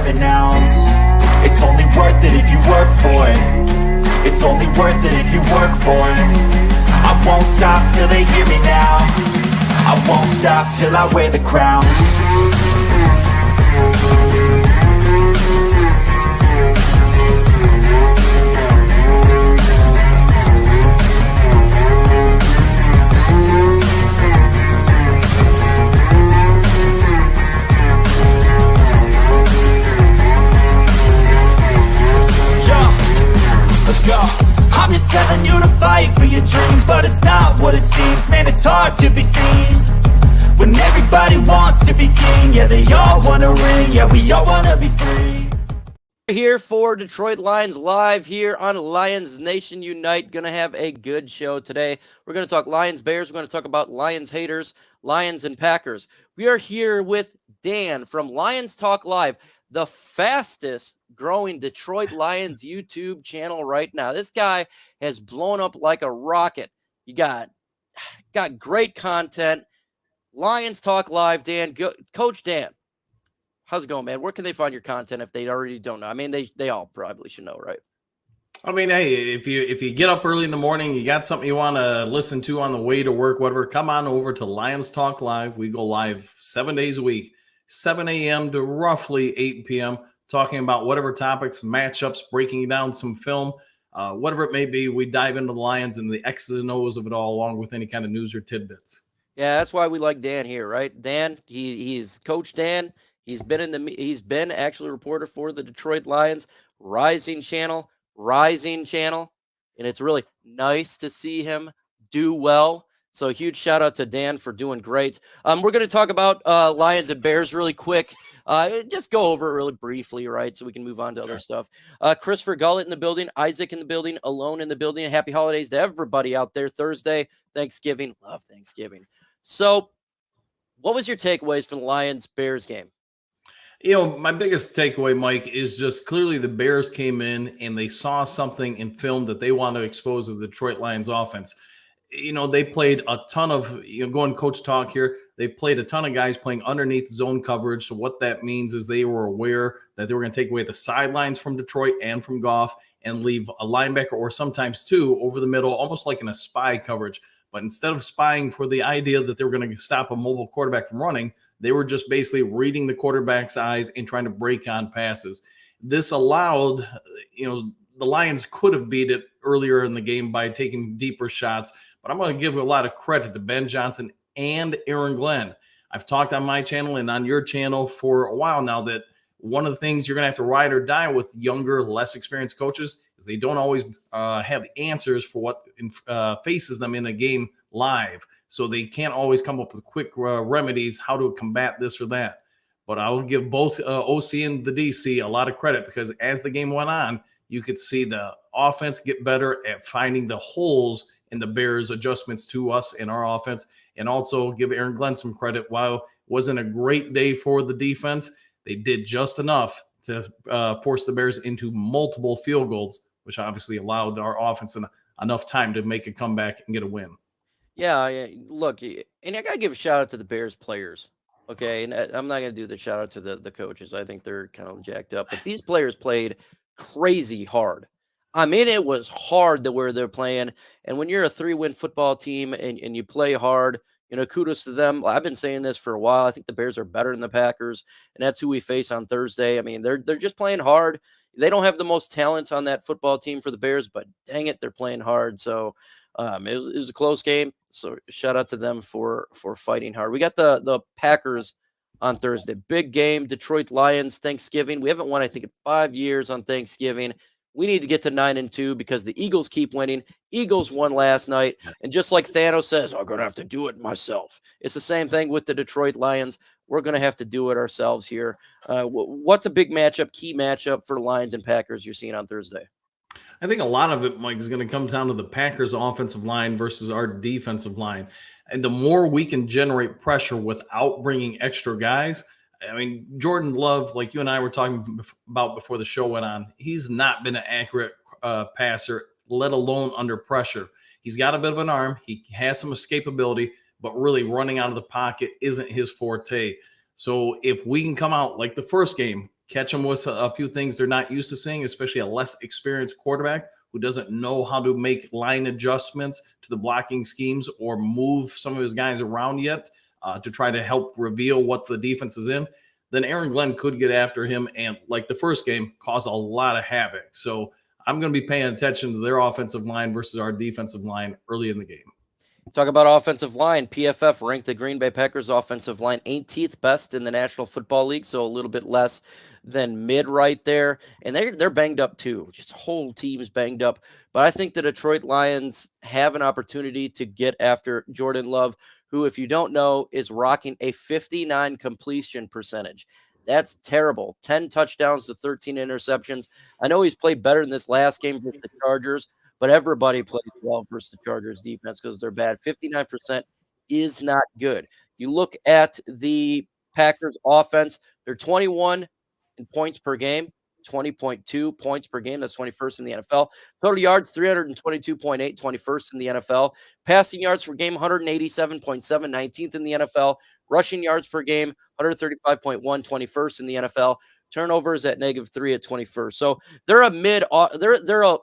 deserve an ounce. It's only worth it if you work for it. It's only worth it if you work for it. I won't stop till they hear me now. I won't stop till I wear the crown. Let's go. I'm just telling you to fight for your dreams, but it's not what it seems. Man, it's hard to be seen when everybody wants to be king. Yeah, they all want a ring. Yeah, we all want to be free. Here for Detroit Lions Live here on Lions Nation Unite. Gonna have a good show today. We're gonna talk Lions Bears. We're gonna talk about Lions haters, Lions and Packers. We are here with Dan from Lions Talk Live, the fastest growing Detroit Lions YouTube channel right now. This guy has blown up like a rocket. You got great content. Lions Talk Live, Dan. Coach Dan, how's it going, man? Where can they find your content if they already don't know? I mean, they all probably should know, right? I mean, hey, if you get up early in the morning, you got something you want to listen to on the way to work, whatever, come on over to Lions Talk Live. We go live 7 days a week, 7 a.m. to roughly 8 p.m., talking about whatever topics, matchups, breaking down some film, whatever it may be. We dive into the Lions and the X's and O's of it all, along with any kind of news or tidbits. Yeah, that's why we like Dan here, right? Dan, he's Coach Dan. He's been actually a reporter for the Detroit Lions rising channel, and it's really nice to see him do well. So huge shout out to Dan for doing great. We're going to talk about Lions and Bears really quick. Just go over it really briefly, right? So we can move on to other stuff. Christopher Gullett in the building, Isaac in the building, Alone in the building. Happy holidays to everybody out there. Thursday, Thanksgiving. Love Thanksgiving. So what was your takeaways from the Lions-Bears game? You know, my biggest takeaway, Mike, is just clearly the Bears came in and they saw something in film that they want to expose to the Detroit Lions offense. You know, they played a ton of, going coach talk here, they played a ton of guys playing underneath zone coverage. So what that means is they were aware that they were going to take away the sidelines from Detroit and from Goff and leave a linebacker or sometimes two over the middle, almost like in a spy coverage. But instead of spying for the idea that they were going to stop a mobile quarterback from running, they were just basically reading the quarterback's eyes and trying to break on passes. This allowed, the Lions could have beat it earlier in the game by taking deeper shots. But I'm going to give a lot of credit to Ben Johnson and Aaron Glenn. I've talked on my channel and on your channel for a while now that one of the things you're going to have to ride or die with younger, less experienced coaches is they don't always have the answers for what faces them in a game live. So they can't always come up with quick remedies, how to combat this or that. But I will give both OC and the DC a lot of credit because as the game went on, you could see the offense get better at finding the holes in the Bears' adjustments to us in our offense, and also give Aaron Glenn some credit. While it wasn't a great day for the defense, they did just enough to force the Bears into multiple field goals, which obviously allowed our offense enough time to make a comeback and get a win. Yeah, look, and I got to give a shout out to the Bears players, okay? And I'm not going to do the shout out to the coaches. I think they're kind of jacked up. But these players played crazy hard. I mean, it was hard the way they're playing. And when you're a 3-win football team and you play hard, kudos to them. I've been saying this for a while. I think the Bears are better than the Packers, and that's who we face on Thursday. I mean, they're just playing hard. They don't have the most talent on that football team for the Bears, but dang it, they're playing hard. So it was a close game. So shout out to them for fighting hard. We got the Packers on Thursday. Big game, Detroit Lions, Thanksgiving. We haven't won, I think, in 5 years on Thanksgiving. We need to get to 9-2 because the Eagles keep winning. Eagles won last night. And just like Thanos says, I'm going to have to do it myself. It's the same thing with the Detroit Lions. We're going to have to do it ourselves here. What's a big matchup, key matchup for Lions and Packers you're seeing on Thursday? I think a lot of it, Mike, is going to come down to the Packers offensive line versus our defensive line. And the more we can generate pressure without bringing extra guys, I mean, Jordan Love, like you and I were talking about before the show went on, he's not been an accurate passer, let alone under pressure. He's got a bit of an arm. He has some escapability, but really running out of the pocket isn't his forte. So if we can come out like the first game, catch them with a few things they're not used to seeing, especially a less experienced quarterback who doesn't know how to make line adjustments to the blocking schemes or move some of his guys around yet to try to help reveal what the defense is in, then Aaron Glenn could get after him and, like the first game, cause a lot of havoc. So I'm going to be paying attention to their offensive line versus our defensive line early in the game. Talk about offensive line. PFF ranked the Green Bay Packers offensive line 18th best in the National Football League, so a little bit less than mid right there. And they're banged up too. Just whole team's banged up. But I think the Detroit Lions have an opportunity to get after Jordan Love, who, if you don't know, is rocking a 59 completion percentage. That's terrible. 10 touchdowns to 13 interceptions. I know he's played better in this last game versus the Chargers, but everybody plays well versus the Chargers defense because they're bad. 59% is not good. You look at the Packers offense, they're 21 in points per game, 20.2 points per game. That's 21st in the NFL. Total yards, 322.8, 21st in the NFL. Passing yards per game, 187.7, 19th in the NFL. Rushing yards per game, 135.1, 21st in the NFL. Turnovers at -3 at 21st. So they're they're a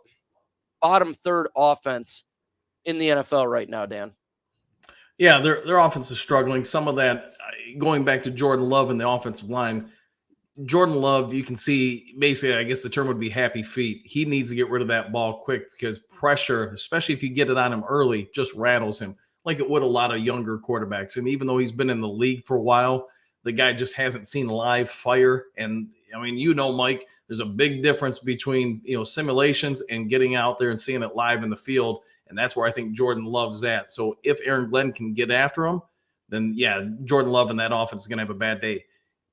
bottom third offense in the NFL right now, Dan. Yeah, their offense is struggling. Some of that, going back to Jordan Love and the offensive line, Jordan Love, you can see basically, I guess the term would be happy feet. He needs to get rid of that ball quick because pressure, especially if you get it on him early, just rattles him like it would a lot of younger quarterbacks. And even though he's been in the league for a while, the guy just hasn't seen live fire. And I mean, Mike, there's a big difference between, simulations and getting out there and seeing it live in the field. And that's where I think Jordan Love's at. So if Aaron Glenn can get after him, then yeah, Jordan Love and that offense is going to have a bad day.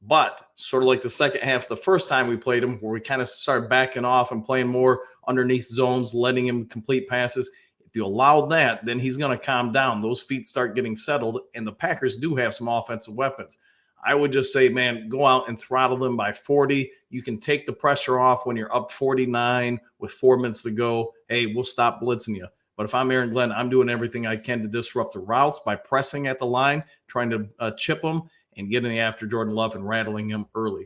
But sort of like the second half, the first time we played him, where we kind of started backing off and playing more underneath zones, letting him complete passes. If you allow that, then he's going to calm down. Those feet start getting settled, and the Packers do have some offensive weapons. I would just say, man, go out and throttle them by 40. You can take the pressure off when you're up 49 with 4 minutes to go. Hey, we'll stop blitzing you. But if I'm Aaron Glenn, I'm doing everything I can to disrupt the routes by pressing at the line, trying to chip them, and getting after Jordan Love and rattling him early.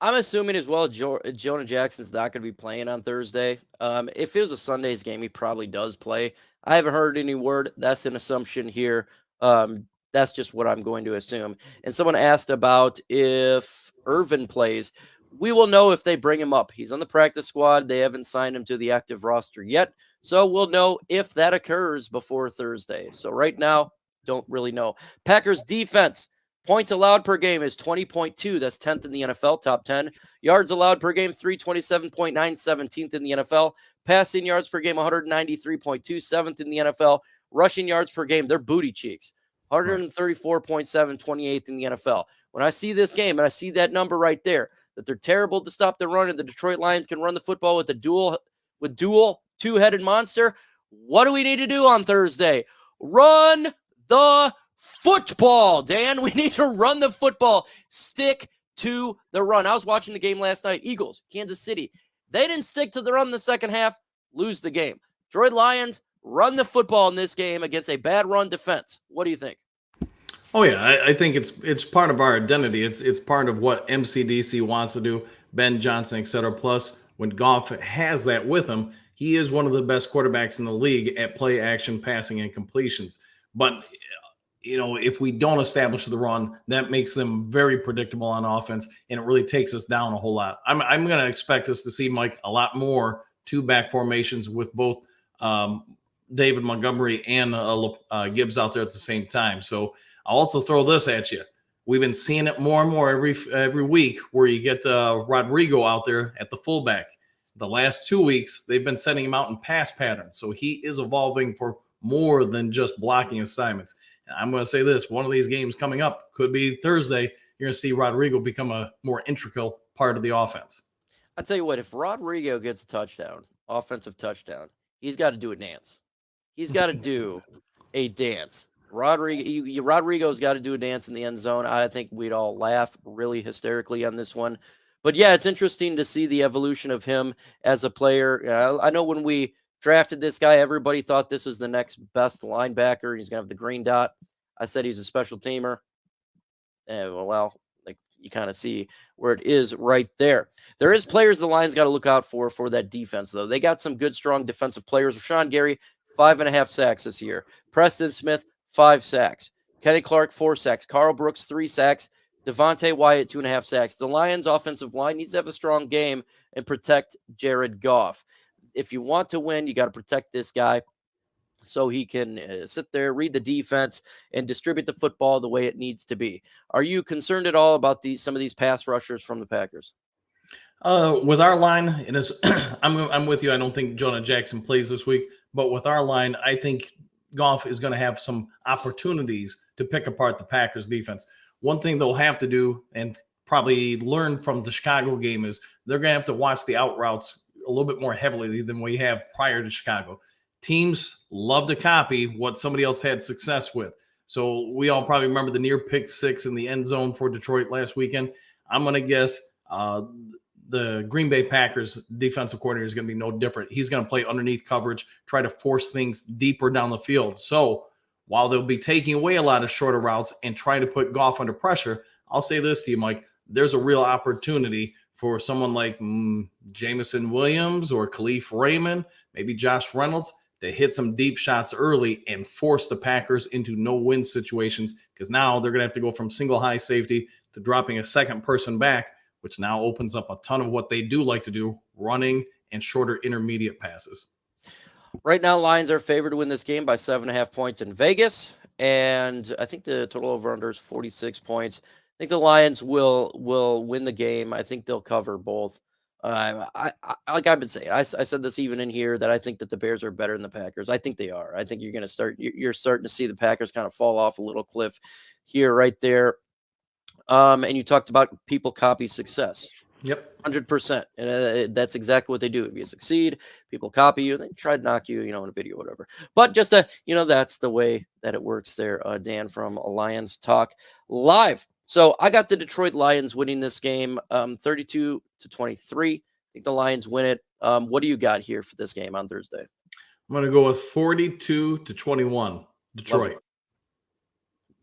I'm assuming as well Jonah Jackson's not going to be playing on Thursday. If it was a Sunday's game, he probably does play. I haven't heard any word. That's an assumption here. That's just what I'm going to assume. And someone asked about if Irvin plays. We will know if they bring him up. He's on the practice squad. They haven't signed him to the active roster yet. So we'll know if that occurs before Thursday. So right now, don't really know. Packers defense. Points allowed per game is 20.2. That's 10th in the NFL, top 10. Yards allowed per game, 327.9, 17th in the NFL. Passing yards per game, 193.2, 7th in the NFL. Rushing yards per game, they're booty cheeks. 134.7, 28th in the NFL. When I see this game and I see that number right there, that they're terrible to stop the run and the Detroit Lions can run the football with dual two-headed monster, what do we need to do on Thursday? Run the football, Dan. We need to run the football. Stick to the run. I was watching the game last night. Eagles, Kansas City. They didn't stick to the run in the second half, lose the game. Detroit Lions run the football in this game against a bad run defense. What do you think? Oh yeah, I think it's part of our identity. It's part of what MCDC wants to do. Ben Johnson, etc. Plus, when Goff has that with him, he is one of the best quarterbacks in the league at play action, passing, and completions. But if we don't establish the run, that makes them very predictable on offense, and it really takes us down a whole lot. I'm going to expect us to see, Mike, a lot more two-back formations with both David Montgomery and Gibbs out there at the same time. So I'll also throw this at you. We've been seeing it more and more every week where you get Rodrigo out there at the fullback. The last 2 weeks, they've been sending him out in pass patterns. So he is evolving for more than just blocking assignments. I'm going to say this, one of these games coming up could be Thursday. You're going to see Rodrigo become a more integral part of the offense. I'll tell you what, if Rodrigo gets a touchdown, offensive touchdown, he's got to do a dance. He's got to do a dance. Rodrigo's got to do a dance in the end zone. I think we'd all laugh really hysterically on this one. But yeah, it's interesting to see the evolution of him as a player. I know when we drafted this guy, everybody thought this was the next best linebacker. He's going to have the green dot. I said he's a special teamer. Well, Like you kind of see where it is right there. There is players the Lions got to look out for that defense, though. They got some good, strong defensive players. Rashawn Gary, 5.5 sacks this year. Preston Smith, 5 sacks. Kenny Clark, 4 sacks. Carl Brooks, 3 sacks. Devontae Wyatt, 2.5 sacks. The Lions' offensive line needs to have a strong game and protect Jared Goff. If you want to win, you got to protect this guy so he can sit there, read the defense, and distribute the football the way it needs to be. Are you concerned at all about some of these pass rushers from the Packers? With our line, and I'm with you. I don't think Jonah Jackson plays this week, but with our line, I think Goff is going to have some opportunities to pick apart the Packers defense. One thing they'll have to do, and probably learn from the Chicago game, is they're going to have to watch the out routes a little bit more heavily than we have prior to Chicago. Teams love to copy what somebody else had success with. So we all probably remember the near pick 6 in the end zone for Detroit last weekend. I'm going to guess the Green Bay Packers defensive coordinator is going to be no different. He's going to play underneath coverage, try to force things deeper down the field. So while they'll be taking away a lot of shorter routes and trying to put Goff under pressure, I'll say this to you, Mike, there's a real opportunity for someone like Jameson Williams or Khalif Raymond, maybe Josh Reynolds, to hit some deep shots early and force the Packers into no-win situations, because now they're going to have to go from single high safety to dropping a second person back, which now opens up a ton of what they do like to do, running and shorter intermediate passes. Right now, Lions are favored to win this game by 7.5 points in Vegas, and I think the total over-under is 46 points. I think the Lions will win the game. I think they'll cover both. Like I've been saying, I said this even in here, that I think that the Bears are better than the Packers. I think they are. I think you're starting to see the Packers kind of fall off a little cliff here, right there. And you talked about people copy success. Yep. 100%. And that's exactly what they do. If you succeed, people copy you and they try to knock you, in a video, whatever. But just, that's the way that it works there, Dan from Lions Talk Live. So I got the Detroit Lions winning this game 32-23. I think the Lions win it. What do you got here for this game on Thursday? I'm going to go with 42-21, Detroit.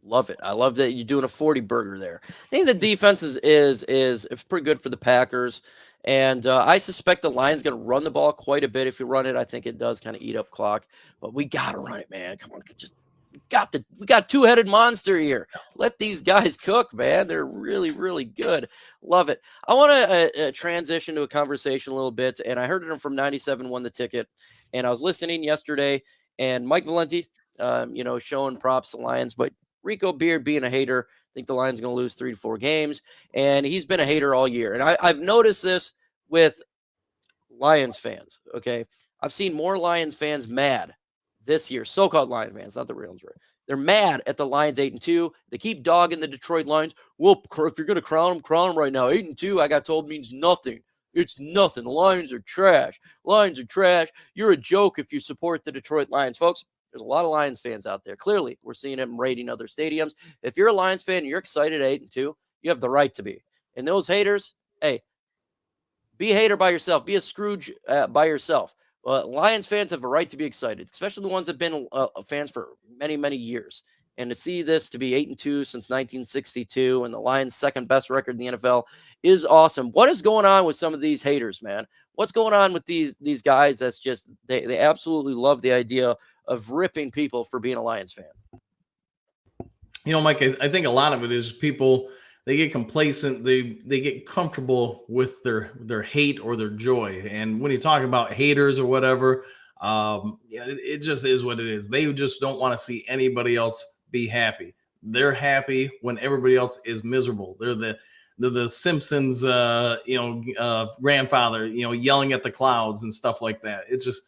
Love it. I love that you're doing a 40 burger there. I think the defense is pretty good for the Packers. And I suspect the Lions going to run the ball quite a bit. If you run it, I think it does kind of eat up clock. But we got to run it, man. Come on. We got two-headed monster here. Let these guys cook, man. They're really, really good. Love it. I want to transition to a conversation a little bit. And I heard it from 97 Won the Ticket. And I was listening yesterday. And Mike Valenti, showing props to the Lions. But Rico Beard being a hater, I think the Lions are going to lose 3 to 4 games. And he's been a hater all year. And I've noticed this with Lions fans, okay? I've seen more Lions fans mad this year, so-called Lions fans, not the real ones. They're mad at the Lions 8-2. They keep dogging the Detroit Lions. Well, if you're going to crown them right now. 8-2, I got told, means nothing. It's nothing. The Lions are trash. Lions are trash. You're a joke if you support the Detroit Lions. Folks, there's a lot of Lions fans out there. Clearly, we're seeing them raiding other stadiums. If you're a Lions fan and you're excited at 8-2, you have the right to be. And those haters, hey, be a hater by yourself. Be a Scrooge by yourself. Lions fans have a right to be excited, especially the ones that have been fans for many, many years. And to see this to be 8-2 since 1962 and the Lions' second best record in the NFL is awesome. What is going on with some of these haters, man? What's going on with these guys that's just they absolutely love the idea of ripping people for being a Lions fan? Mike, I think a lot of it is people, they get complacent. They get comfortable with their hate or their joy. And when you talk about haters or whatever, it just is what it is. They just don't want to see anybody else be happy. They're happy when everybody else is miserable. They're the Simpsons, grandfather, yelling at the clouds and stuff like that. It's just,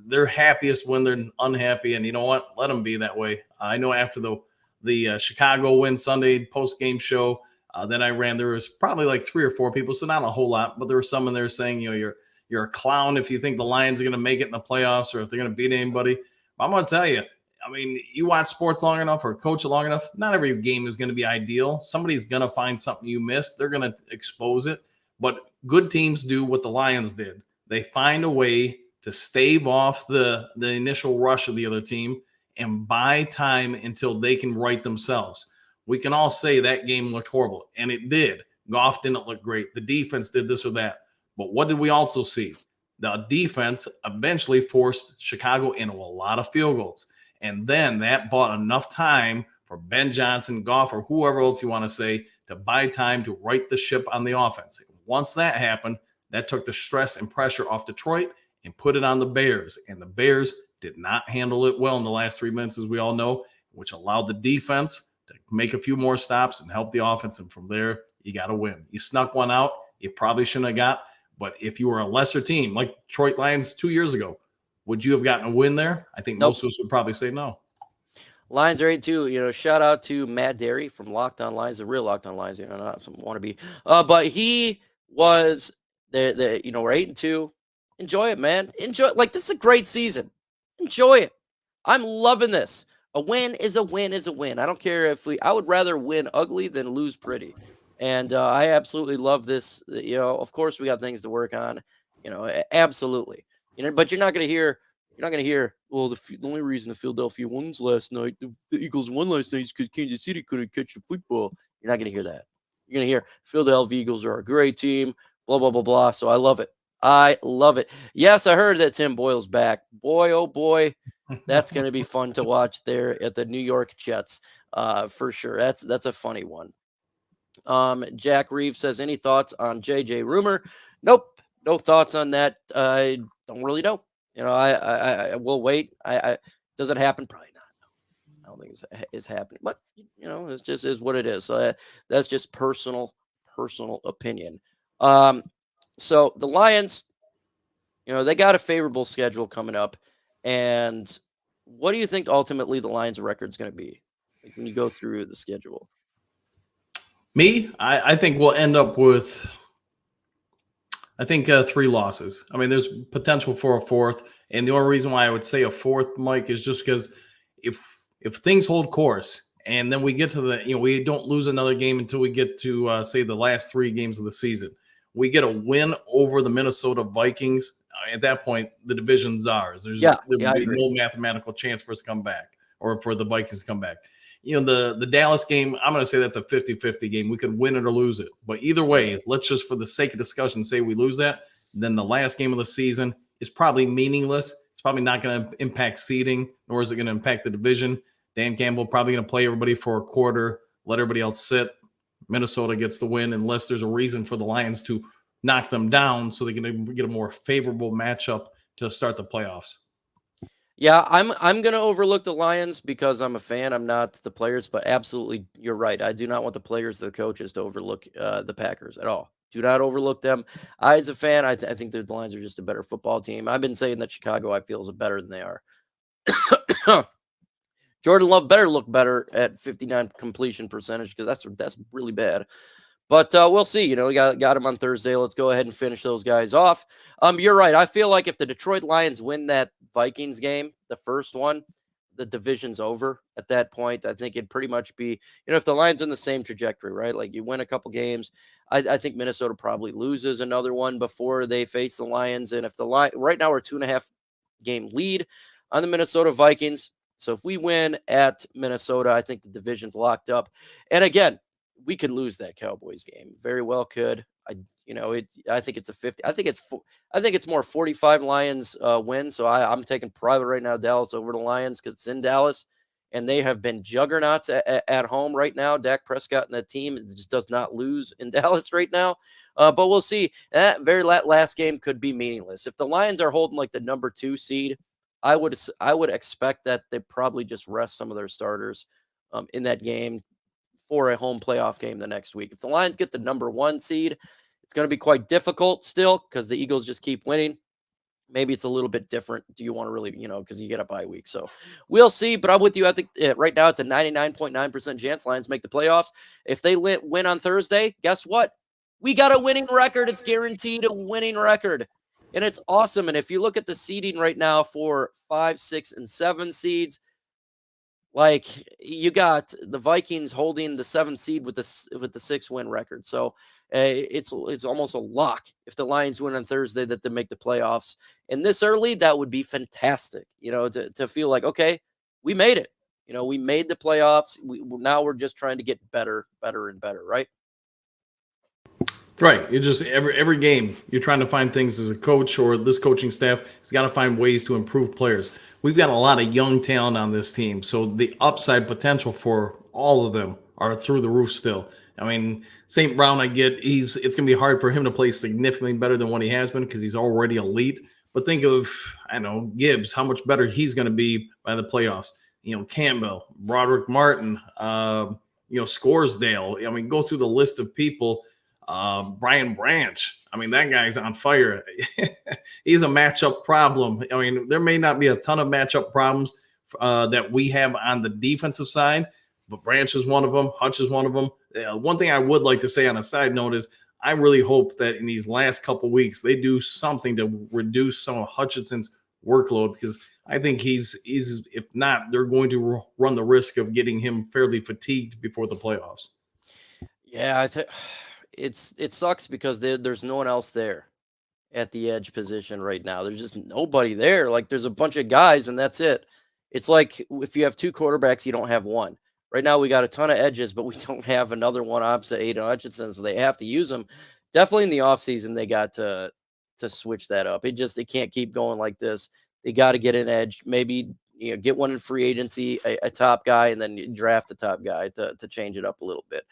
they're happiest when they're unhappy. And you know what? Let them be that way. I know after the Chicago win Sunday post-game show that I ran, there was probably like 3 or 4 people, so not a whole lot, but there was some in there saying, you're a clown if you think the Lions are going to make it in the playoffs or if they're going to beat anybody. I'm going to tell you, I mean, you watch sports long enough or coach it long enough, not every game is going to be ideal. Somebody's going to find something you missed. They're going to expose it. But good teams do what the Lions did. They find a way to stave off the initial rush of the other team and buy time until they can right themselves. We can all say that game looked horrible, and it did. Goff didn't look great. The defense did this or that. But what did we also see? The defense eventually forced Chicago into a lot of field goals. And then that bought enough time for Ben Johnson, Goff, or whoever else you want to say to buy time to right the ship on the offense. Once that happened, that took the stress and pressure off Detroit and put it on the Bears. And the Bears did not handle it well in the last 3 minutes, as we all know, which allowed the defense to make a few more stops and help the offense. And from there, you got to win. You snuck one out. You probably shouldn't have got. But if you were a lesser team, like Detroit Lions 2 years ago, would you have gotten a win there? I think most of us would probably say no. Lions are 8-2. You know, shout out to Matt Derry from Locked On Lions, the real Locked On Lions. You know, not some wannabe. But he was the you know, we're 8-2. Enjoy it, man. Enjoy it. Like, this is a great season. Enjoy it. I'm loving this. A win is a win is a win. I don't care if I would rather win ugly than lose pretty. And I absolutely love this. You know, of course, we got things to work on. You know, absolutely. You know, but you're not going to hear. Well, the only reason the Philadelphia won last night, the Eagles won last night, is because Kansas City couldn't catch the football. You're not going to hear that. You're going to hear Philadelphia Eagles are a great team. Blah blah blah blah. So I love it. I love it. Yes, I heard that Tim Boyle's back. Boy, oh boy, that's going to be fun to watch there at the New York Jets, for sure. That's a funny one. Jack Reeves says, any thoughts on JJ Rumor? Nope, no thoughts on that. I don't really know. You know, I will wait. Does it happen? Probably not. No, I don't think it's happening. But you know, it just is what it is. So that's just personal opinion. So the Lions, you know, they got a favorable schedule coming up. And what do you think ultimately the Lions' record is going to be? Like, when you go through the schedule? Me, I think we'll end up with, I think 3 losses. I mean, there's potential for a fourth. And the only reason why I would say a fourth, Mike, is just because if things hold course and then we get to the, you know, we don't lose another game until we get to, say, the last 3 games of the season. We get a win over the Minnesota Vikings. At that point, the division's ours. There's no mathematical chance for us to come back or for the Vikings to come back. You know, the Dallas game, I'm going to say that's a 50-50 game. We could win it or lose it. But either way, let's just, for the sake of discussion, say we lose that. Then the last game of the season is probably meaningless. It's probably not going to impact seeding, nor is it going to impact the division. Dan Campbell probably going to play everybody for a quarter, let everybody else sit. Minnesota gets the win unless there's a reason for the Lions to knock them down so they can get a more favorable matchup to start the playoffs. Yeah, I'm going to overlook the Lions because I'm a fan. I'm not the players, but absolutely, you're right. I do not want the players, the coaches, to overlook the Packers at all. Do not overlook them. I, as a fan, I think the Lions are just a better football team. I've been saying that Chicago, I feel, is better than they are. Jordan Love better look better at 59 completion percentage because that's really bad. But we'll see. You know, we got him on Thursday. Let's go ahead and finish those guys off. You're right. I feel like if the Detroit Lions win that Vikings game, the first one, the division's over at that point. I think it'd pretty much be, you know, if the Lions are in the same trajectory, right? Like you win a couple games. I think Minnesota probably loses another one before they face the Lions. And if the right now we're 2.5 game lead on the Minnesota Vikings. So if we win at Minnesota, I think the division's locked up. And again, we could lose that Cowboys game. Very well could. I think it's a 50. I think it's more 45 Lions win. So I'm taking private right now, Dallas over the Lions because it's in Dallas, and they have been juggernauts at home right now. Dak Prescott and that team just does not lose in Dallas right now. But we'll see. That very last game could be meaningless. If the Lions are holding like the number 2 seed, I would expect that they probably just rest some of their starters in that game for a home playoff game the next week. If the Lions get the number 1 seed, it's going to be quite difficult still because the Eagles just keep winning. Maybe it's a little bit different. Do you want to really, because you get a bye week. So we'll see. But I'm with you. I think right now it's a 99.9% chance Lions make the playoffs. If they win on Thursday, guess what? We got a winning record. It's guaranteed a winning record. And it's awesome. And if you look at the seeding right now for 5, 6, and 7 seeds, like you got the Vikings holding the 7th seed with the 6-win record. So it's almost a lock if the Lions win on Thursday that they make the playoffs. And this early, that would be fantastic, to feel like, okay, we made it. We made the playoffs. Now we're just trying to get better, and better, right? Right. You just every game you're trying to find things as a coach, or this coaching staff has got to find ways to improve players. We've got a lot of young talent on this team, so the upside potential for all of them are through the roof still. I mean, St. Brown, I get it's going to be hard for him to play significantly better than what he has been because he's already elite. But think of, I don't know, Gibbs, how much better he's going to be by the playoffs. Campbell, Broderick Martin, Scoresdale. I mean, go through the list of people. Brian Branch. I mean, that guy's on fire. He's a matchup problem. I mean, there may not be a ton of matchup problems that we have on the defensive side, but Branch is one of them. Hutch is one of them. One thing I would like to say on a side note is I really hope that in these last couple weeks they do something to reduce some of Hutchinson's workload, because I think he's if not, they're going to run the risk of getting him fairly fatigued before the playoffs. Yeah, I think it sucks because there's no one else there at the edge position right now. There's just nobody there. Like, there's a bunch of guys and that's it. It's like if you have two quarterbacks, you don't have one. Right now we got a ton of edges, but we don't have another one opposite Aiden Hutchinson, so they have to use them. Definitely in the offseason, they got to switch that up. It can't keep going like this. They got to get an edge. Maybe get one in free agency, a top guy, and then draft a top guy to change it up a little bit.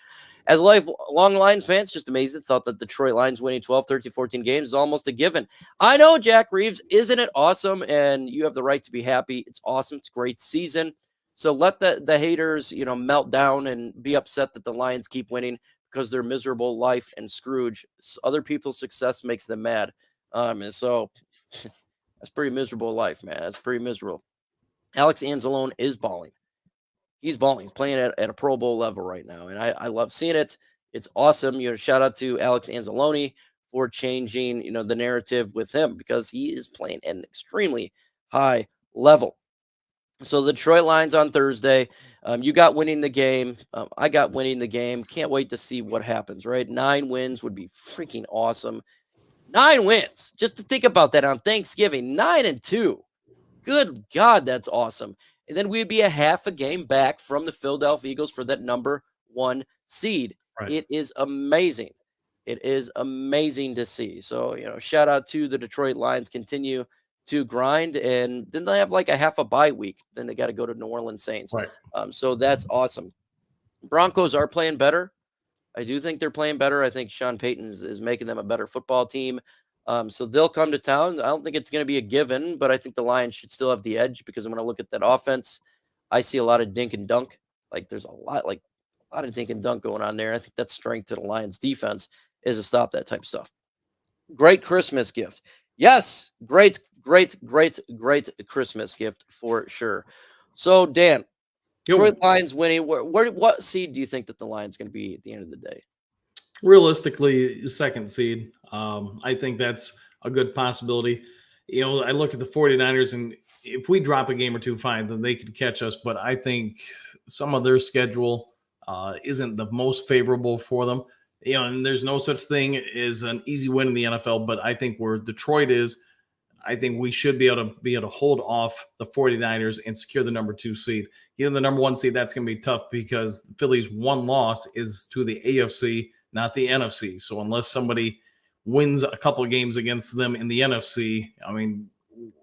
As lifelong Lions fans, just amazing. Thought that Detroit Lions winning 12, 13, 14 games is almost a given. I know, Jack Reeves, isn't it awesome? And you have the right to be happy. It's awesome. It's a great season. So let the haters, melt down and be upset that the Lions keep winning because they're miserable life and Scrooge. Other people's success makes them mad. And so that's pretty miserable life, man. That's pretty miserable. Alex Anzalone is balling. He's balling. He's playing at a Pro Bowl level right now, and I love seeing it. It's awesome. Shout out to Alex Anzalone for changing, the narrative with him, because he is playing at an extremely high level. So the Detroit Lions on Thursday, you got winning the game. I got winning the game. Can't wait to see what happens, right? 9 wins would be freaking awesome. 9 wins. Just to think about that on Thanksgiving, 9-2. Good God, that's awesome. And then we'd be a half a game back from the Philadelphia Eagles for that number 1 seed. Right. It is amazing. It is amazing to see. So, shout out to the Detroit Lions. Continue to grind, and then they have like a half a bye week. Then they got to go to New Orleans Saints. Right. So that's awesome. Broncos are playing better. I do think they're playing better. I think Sean Payton is making them a better football team. So they'll come to town. I don't think it's going to be a given, but I think the Lions should still have the edge, because when I look at that offense, I see a lot of dink and dunk. Like, there's a lot of dink and dunk going on there. I think that's strength to the Lions defense is to stop that type of stuff. Great Christmas gift. Yes, great Christmas gift for sure. So, Dan, Detroit Lions winning. What seed do you think that the Lions going to be at the end of the day? Realistically, second seed. I think that's a good possibility. I look at the 49ers, and if we drop a game or two, fine, then they could catch us. But I think some of their schedule isn't the most favorable for them. And there's no such thing as an easy win in the NFL. But I think where Detroit is, I think we should be able to hold off the 49ers and secure the number 2 seed. Getting the number 1 seed, that's going to be tough, because Philly's one loss is to the AFC, not the NFC. So unless somebody wins a couple of games against them in the NFC, I mean,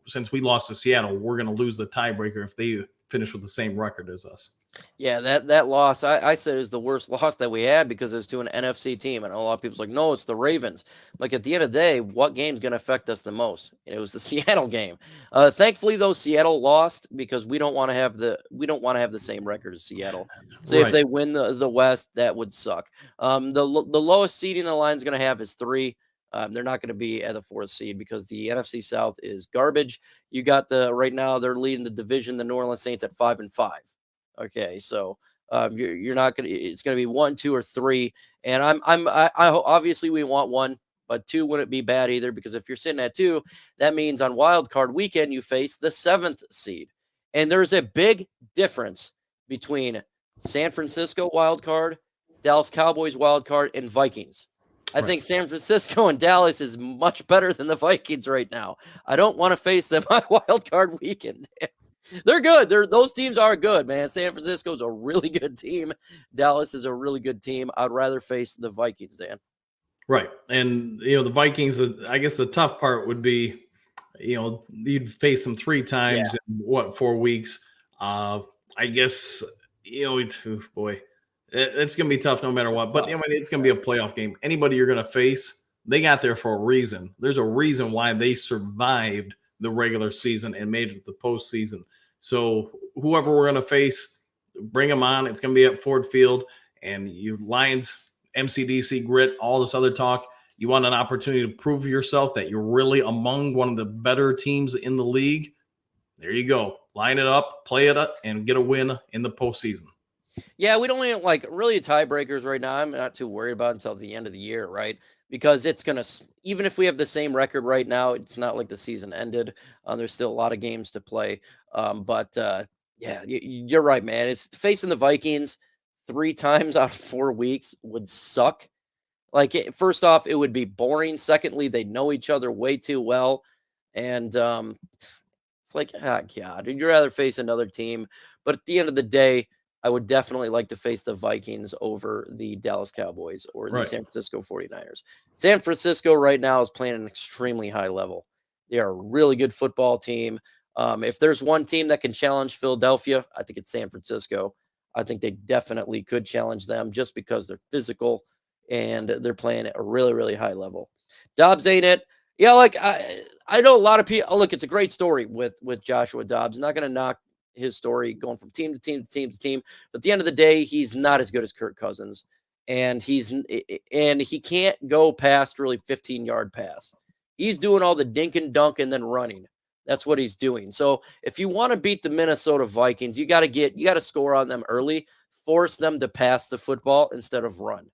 since we lost to Seattle, we're going to lose the tiebreaker if they finish with the same record as us. Yeah, that loss, I said, is the worst loss that we had, because it's to an NFC team. And a lot of people's like, no, it's the Ravens. Like, at the end of the day, what game's going to affect us the most? And it was the Seattle game. Thankfully, though, Seattle lost, because we don't want to have the same record as Seattle. So Right. If they win the West, that would suck. The lowest seeding the line's going to have is 3. They're not going to be at the 4th seed, because the NFC South is garbage. You got right now they're leading the division, the New Orleans Saints, at 5-5. Okay, so you're not gonna. It's gonna be 1, 2, or 3, and I obviously we want 1, but 2 wouldn't be bad either, because if you're sitting at 2, that means on wild card weekend you face the 7th seed, and there's a big difference between San Francisco wild card, Dallas Cowboys wild card, and Vikings. I think San Francisco and Dallas is much better than the Vikings right now. I don't want to face them on wild card weekend. They're good. Those teams are good, man. San Francisco's a really good team. Dallas is a really good team. I'd rather face the Vikings, Dan. Right. And, the Vikings, I guess the tough part would be, you'd face them 3 times in 4 weeks. I guess, boy, it's going to be tough no matter what. But, it's going to be a playoff game. Anybody you're going to face, they got there for a reason. There's a reason why they survived the regular season and made it to the postseason. So whoever we're going to face, bring them on. It's going to be at Ford Field. And you Lions, MCDC grit, all this other talk. You want an opportunity to prove yourself that you're really among one of the better teams in the league. There you go. Line it up, play it up, and get a win in the postseason. Yeah, we don't even really tiebreakers right now. I'm not too worried about until the end of the year, right? Because it's going to, even if we have the same record right now, it's not like the season ended. There's still a lot of games to play. Yeah, you're right, man. It's facing the Vikings 3 times out of 4 weeks would suck. First off, it would be boring. Secondly, they know each other way too well. And it's God, you'd rather face another team. But at the end of the day, I would definitely like to face the Vikings over the Dallas Cowboys or the San Francisco 49ers. San Francisco right now is playing an extremely high level. They are a really good football team. If there's one team that can challenge Philadelphia, I think it's San Francisco. I think they definitely could challenge them just because they're physical and they're playing at a really, really high level. Dobbs ain't it. Yeah, I know a lot of people. Look, it's a great story with Joshua Dobbs. I'm not going to knock his story going from team to team to team to team. But at the end of the day, he's not as good as Kirk Cousins. And he can't go past really 15-yard pass. He's doing all the dink and dunk and then running. That's what he's doing. So if you want to beat the Minnesota Vikings, you got to score on them early, force them to pass the football instead of run.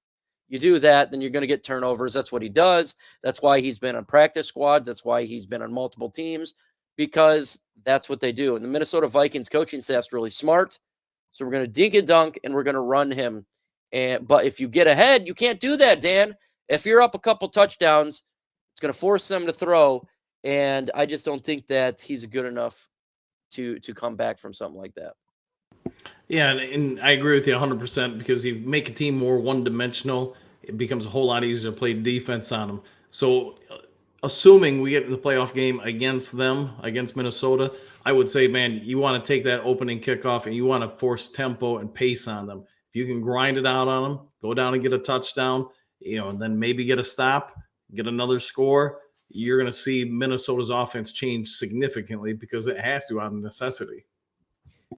You do that, then you're going to get turnovers. That's what he does. That's why he's been on practice squads. That's why he's been on multiple teams, because that's what they do. And the Minnesota Vikings coaching staff's really smart. So we're going to dink and dunk, and we're going to run him. But if you get ahead, you can't do that, Dan. If you're up a couple touchdowns, it's going to force them to throw. And I just don't think that he's good enough to come back from something like that. Yeah, and I agree with you 100% because you make a team more one-dimensional, it becomes a whole lot easier to play defense on them. So assuming we get in the playoff game against them, against Minnesota, I would say, man, you want to take that opening kickoff and you want to force tempo and pace on them. If you can grind it out on them, go down and get a touchdown, and then maybe get a stop, get another score, you're going to see Minnesota's offense change significantly because it has to out of necessity.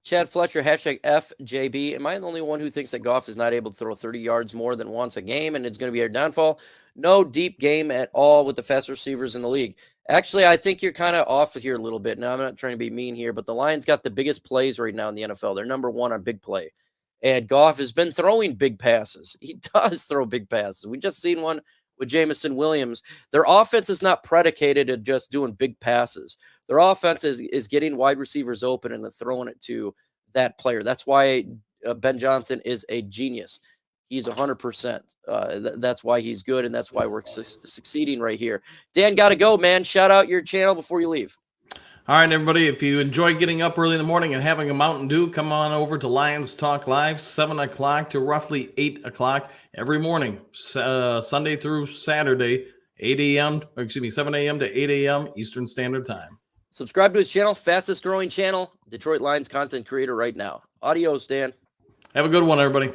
Chad Fletcher, #FJB. Am I the only one who thinks that Goff is not able to throw 30 yards more than once a game and it's going to be our downfall? No deep game at all with the fast receivers in the league. Actually, I think you're kind of off here a little bit. Now, I'm not trying to be mean here, but the Lions got the biggest plays right now in the NFL. They're number 1 on big play. And Goff has been throwing big passes. He does throw big passes. We just seen one with Jamison Williams. Their offense is not predicated at just doing big passes. Their offense is getting wide receivers open and throwing it to that player. That's why Ben Johnson is a genius. He's 100%. That's why he's good, and that's why we're succeeding right here. Dan, got to go, man. Shout out your channel before you leave. All right, everybody, if you enjoy getting up early in the morning and having a Mountain Dew, come on over to Lions Talk Live, 7 o'clock to roughly 8 o'clock every morning, Sunday through Saturday, 7 a.m. to 8 a.m. Eastern Standard Time. Subscribe to his channel, fastest growing channel, Detroit Lions content creator right now. Adios, Dan. Have a good one, everybody.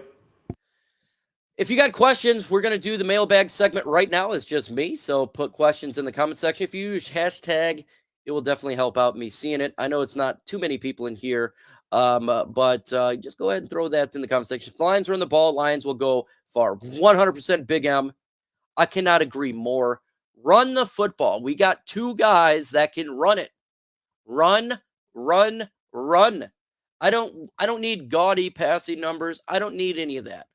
If you got questions, we're going to do the mailbag segment right now. It's just me, so put questions in the comment section. If you use hashtag, it will definitely help out me seeing it. I know it's not too many people in here, but just go ahead and throw that in the comment section. If the Lions run the ball, Lions will go far. 100% Big M. I cannot agree more. Run the football. We got 2 guys that can run it. Run. I don't need gaudy passing numbers. I don't need any of that.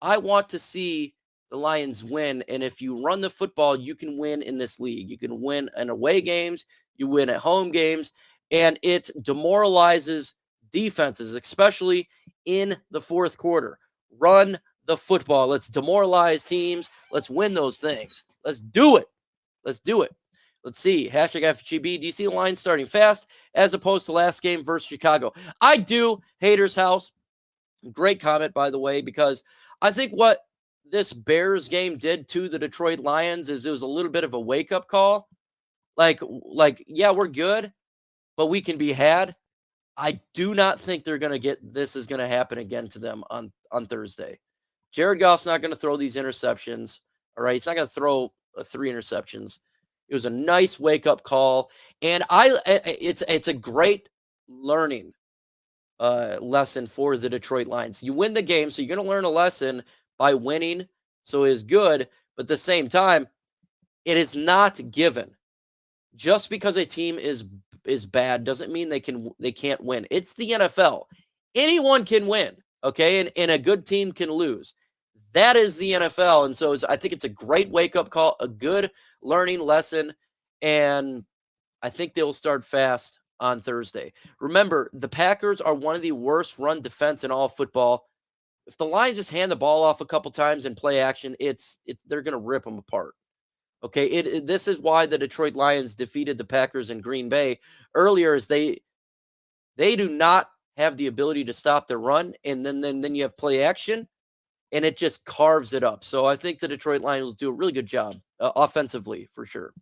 I want to see the Lions win. And if you run the football, you can win in this league. You can win in away games. You win at home games. And it demoralizes defenses, especially in the fourth quarter. Run the football. Let's demoralize teams. Let's win those things. Let's do it. Let's see. Hashtag FGB. Do you see the Lions starting fast as opposed to last game versus Chicago? I do. Haters House. Great comment, by the way, because I think what this Bears game did to the Detroit Lions is it was a little bit of a wake-up call. Like, yeah, we're good, but we can be had. I do not think they're going to this is going to happen again to them on Thursday. Jared Goff's not going to throw these interceptions. All right. He's not going to throw 3 interceptions. It was a nice wake-up call. And it's a great learning lesson for the Detroit Lions. You win the game, so you're going to learn a lesson by winning. So it is good. But at the same time, it is not given. Just because a team is bad doesn't mean they can't win. It's the NFL. Anyone can win, okay? And a good team can lose. That is the NFL. And so I think it's a great wake-up call, a good learning lesson, and I think they will start fast on Thursday. Remember, the Packers are one of the worst run defense in all of football. If the Lions just hand the ball off a couple times and play action, they're going to rip them apart. Okay, this is why the Detroit Lions defeated the Packers in Green Bay earlier, is they do not have the ability to stop the run, and then you have play action, and it just carves it up. So I think the Detroit Lions will do a really good job offensively for sure.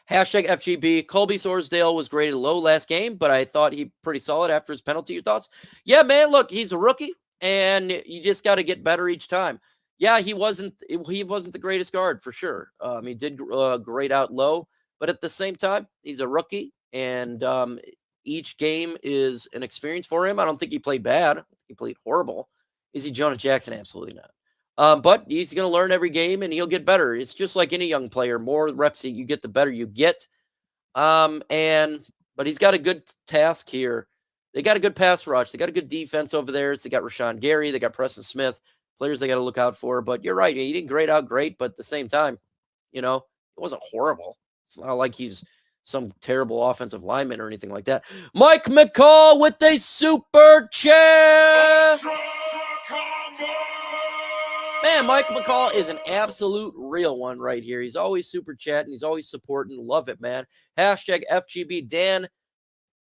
Hashtag FGB. Colby Sorsdale was graded low last game, but I thought he pretty solid after his penalty. Your thoughts? Yeah, man, look, he's a rookie, and you just got to get better each time. Yeah, he wasn't the greatest guard for sure. He did grade out low, but at the same time, he's a rookie, and each game is an experience for him. I don't think he played bad. He played horrible. Is he Jonah Jackson? Absolutely not. But he's going to learn every game, and he'll get better. It's just like any young player. More reps that you get, the better you get. But he's got a good task here. They got a good pass rush. They got a good defense over there. They got Rashawn Gary. They got Preston Smith. Players they got to look out for. But you're right. He didn't grade out great, but at the same time, it wasn't horrible. It's not like he's some terrible offensive lineman or anything like that. Mike McCall with a super chat. Man, Mike McCall is an absolute real one right here. He's always super chatting. He's always supporting. Love it, man. Hashtag FGB. Dan,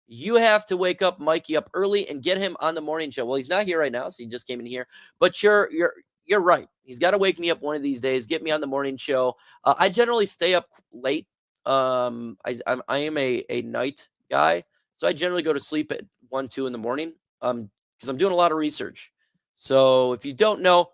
you have to wake up Mikey up early and get him on the morning show. Well, he's not here right now, so he just came in here. But you're right. He's got to wake me up one of these days. Get me on the morning show. I generally stay up late. I am a night guy, so I generally go to sleep at 1, 2 in the morning. Because I'm doing a lot of research. So if you don't know,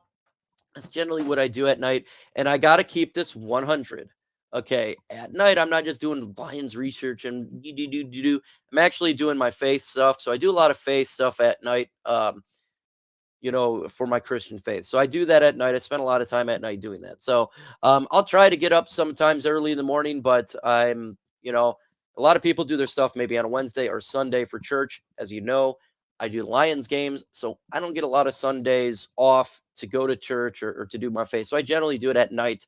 that's generally what I do at night, and I got to keep this 100. Okay, at night, I'm not just doing Lions research and I'm actually doing my faith stuff. So I do a lot of faith stuff at night, for my Christian faith. So I do that at night. I spend a lot of time at night doing that. So I'll try to get up sometimes early in the morning, but I'm, a lot of people do their stuff maybe on a Wednesday or Sunday for church. As you know, I do Lions games, so I don't get a lot of Sundays off to go to church or to do my faith. So I generally do it at night.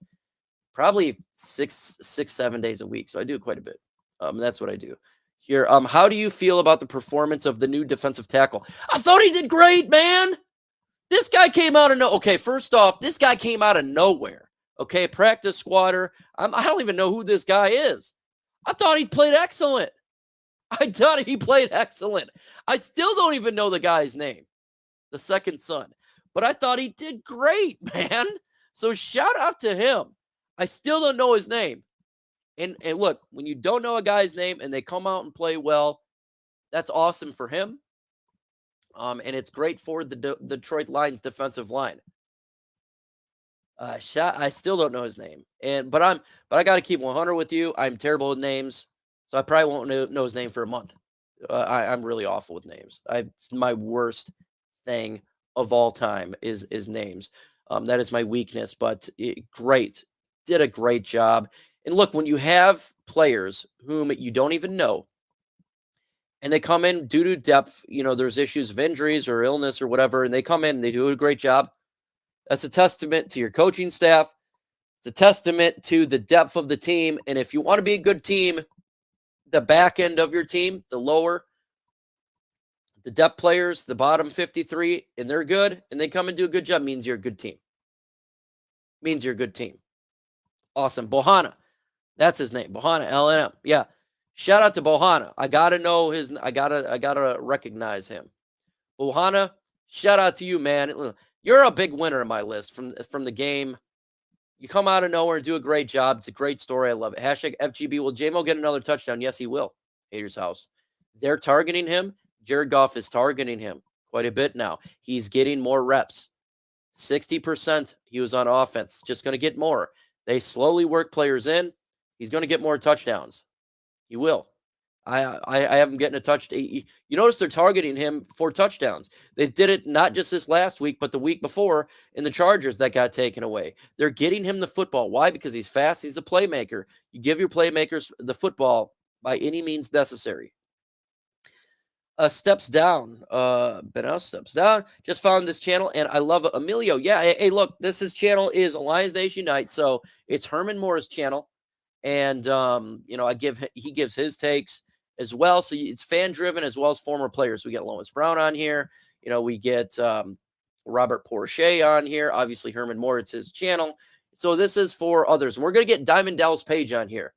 Probably 7 days a week. So I do quite a bit. That's what I do here. How do you feel about the performance of the new defensive tackle? I thought he did great, man. This guy came out of okay, first off, this guy came out of nowhere. Okay, practice squatter. I don't even know who this guy is. I thought he played excellent. I still don't even know the guy's name, the second son. But I thought he did great, man. So shout out to him. I still don't know his name. And look, when you don't know a guy's name and they come out and play well, that's awesome for him. And it's great for the Detroit Lions defensive line. I still don't know his name. But I got to keep 100 with you. I'm terrible with names, so I probably won't know his name for a month. I'm really awful with names. It's my worst thing of all time is names. That is my weakness. But great. Did a great job. And look, when you have players whom you don't even know, and they come in due to depth, there's issues of injuries or illness or whatever, and they come in and they do a great job. That's a testament to your coaching staff. It's a testament to the depth of the team. And if you want to be a good team, the back end of your team, the depth players, the bottom 53, and they're good, and they come and do a good job, means you're a good team. Awesome. Bohana, That's his name, Bohanna, LNM. Yeah. Shout out to Bohanna. I gotta know his. I gotta recognize him. Bohanna, shout out to you, man. You're a big winner in my list from the game. You come out of nowhere and do a great job. It's a great story. I love it. Hashtag FGB. Will J-Mo get another touchdown? Yes, he will. Haters House. They're targeting him. Jared Goff is targeting him quite a bit now. He's getting more reps. 60% he was on offense. Just going to get more. They slowly work players in. He's going to get more touchdowns. He will. I have him getting a touch. You notice they're targeting him for touchdowns. They did it not just this last week, but the week before in the Chargers that got taken away. They're getting him the football. Why? Because he's fast. He's a playmaker. You give your playmakers the football by any means necessary. Steps down. Benel steps down. Just found this channel and I love Emilio. Yeah. Hey, look, channel is Lions Nation Unite. So it's Herman Moore's channel. And, he gives his takes as well. So it's fan driven as well as former players. We get Lois Brown on here. We get Robert Porsche on here. Obviously, Herman Moore, it's his channel. So this is for others. We're going to get Diamond Dallas Page on here.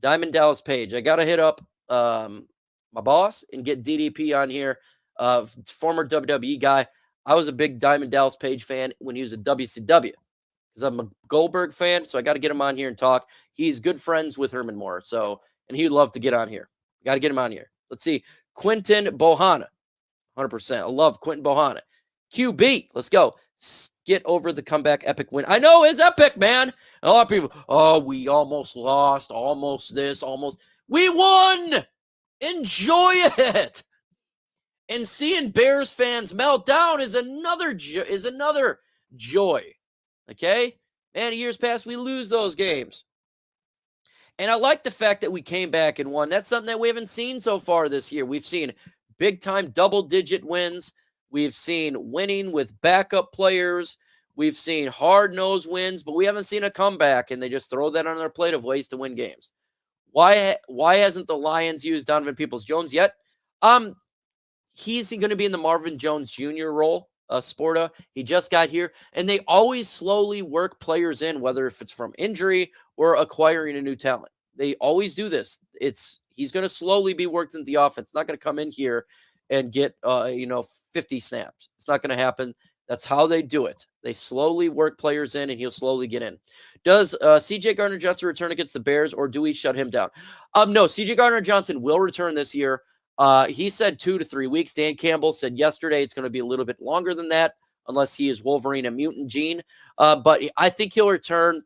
Diamond Dallas Page. I got to hit up my boss and get DDP on here. Former WWE guy. I was a big Diamond Dallas Page fan when he was at WCW. Because I'm a Goldberg fan, so I got to get him on here and talk. He's good friends with Herman Moore, and he'd love to get on here. Got to get him on here. Let's see. Quentin Bohanna, 100%. I love Quentin Bohanna. QB, let's go. Get over the comeback epic win. I know it's epic, man. A lot of people, we almost lost, almost this, almost. We won. Enjoy it. And seeing Bears fans melt down is another joy. Okay? Man, years past, we lose those games. And I like the fact that we came back and won. That's something that we haven't seen so far this year. We've seen big-time double-digit wins. We've seen winning with backup players. We've seen hard-nosed wins, but we haven't seen a comeback, and they just throw that on their plate of ways to win games. Why hasn't the Lions used Donovan Peoples-Jones yet? He's going to be in the Marvin Jones Jr. role. Sporta. He just got here, and they always slowly work players in, whether if it's from injury or acquiring a new talent. They always do this. He's going to slowly be worked into the offense. Not going to come in here and get 50 snaps. It's not going to happen. That's how they do it. They slowly work players in, and he'll slowly get in. Does C.J. Gardner-Johnson return against the Bears, or do we shut him down? No, C.J. Gardner-Johnson will return this year. He said 2 to 3 weeks. Dan Campbell said yesterday it's going to be a little bit longer than that, unless he is Wolverine, a mutant gene. But I think he'll return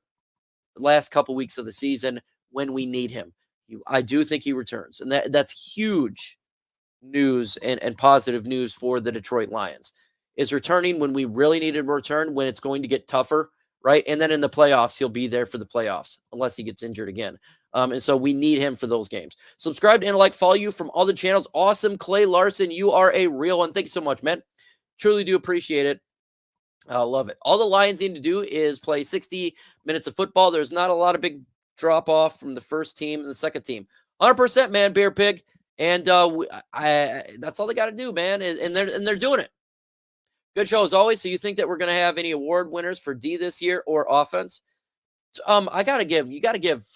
the last couple weeks of the season when we need him. I do think he returns, and that's huge news and positive news for the Detroit Lions. Is returning when we really need him to return, when it's going to get tougher, right? And then in the playoffs, he'll be there for the playoffs, unless he gets injured again. And so we need him for those games. Subscribe and follow you from all the channels. Awesome, Clay Larson. You are a real one. Thank you so much, man. Truly do appreciate it. I love it. All the Lions need to do is play 60 minutes of football. There's not a lot of big drop off from the first team and the second team. 100%, man, Bear Pig. And that's all they got to do, man. And they're doing it. Good show as always. So you think that we're going to have any award winners for D this year or offense? You got to give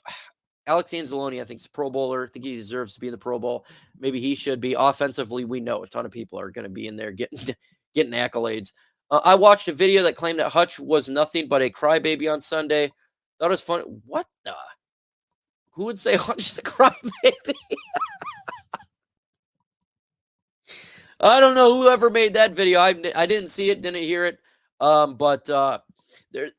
Alex Anzalone, I think, is a Pro Bowler. I think he deserves to be in the Pro Bowl. Maybe he should be. Offensively, we know a ton of people are going to be in there getting accolades. I watched a video that claimed that Hutch was nothing but a crybaby on Sunday. Thought it was fun. What the? Who would say Hutch is a crybaby? I don't know whoever made that video. I didn't see it, didn't hear it. But they're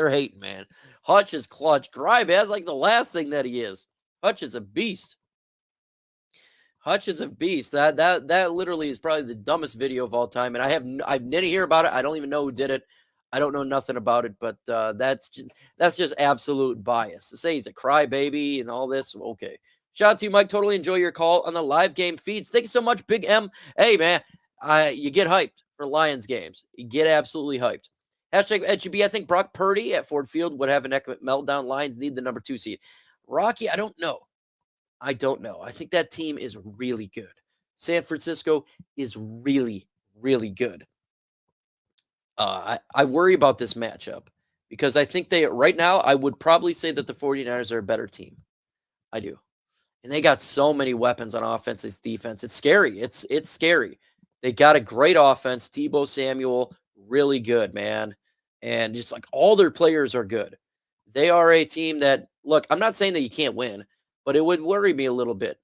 hating, man. Hutch is clutch. Gribe has the last thing that he is. Hutch is a beast. Hutch is a beast. That literally is probably the dumbest video of all time. And I didn't hear about it. I don't even know who did it. I don't know nothing about it. But that's just absolute bias. To say he's a crybaby and all this, okay. Shout out to you, Mike. Totally enjoy your call on the live game feeds. Thanks so much, Big M. Hey, man, you get hyped for Lions games. You get absolutely hyped. Hashtag HB, I think Brock Purdy at Ford Field would have an economic meltdown. Lions need the number 2 seed. Rocky, I don't know. I think that team is really good. San Francisco is really, really good. I worry about this matchup because I think right now, I would probably say that the 49ers are a better team. I do. And they got so many weapons on offense, it's defense. It's scary. It's scary. They got a great offense. Tebow Samuel, really good, man. And just like all their players are good. They are a team that, look, I'm not saying that you can't win, but it would worry me a little bit.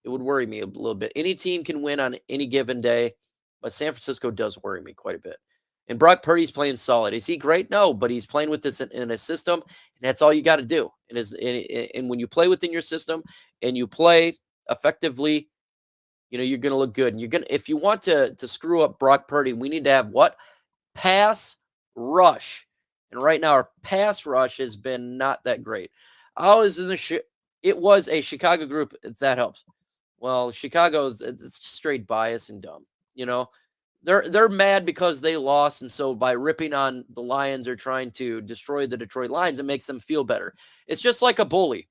It would worry me a little bit. Any team can win on any given day, but San Francisco does worry me quite a bit. And Brock Purdy's playing solid. Is he great? No, but he's playing with this in a system, and that's all you got to do. And when you play within your system and you play effectively, you're going to look good. And if you want to screw up Brock Purdy, we need to have what? Pass rush. And right now our pass rush has been not that great. It was a Chicago group, if that helps. Well, Chicago's it's straight bias and dumb. They're mad because they lost, and so by ripping on the Lions or trying to destroy the Detroit Lions, it makes them feel better. It's just like a bully.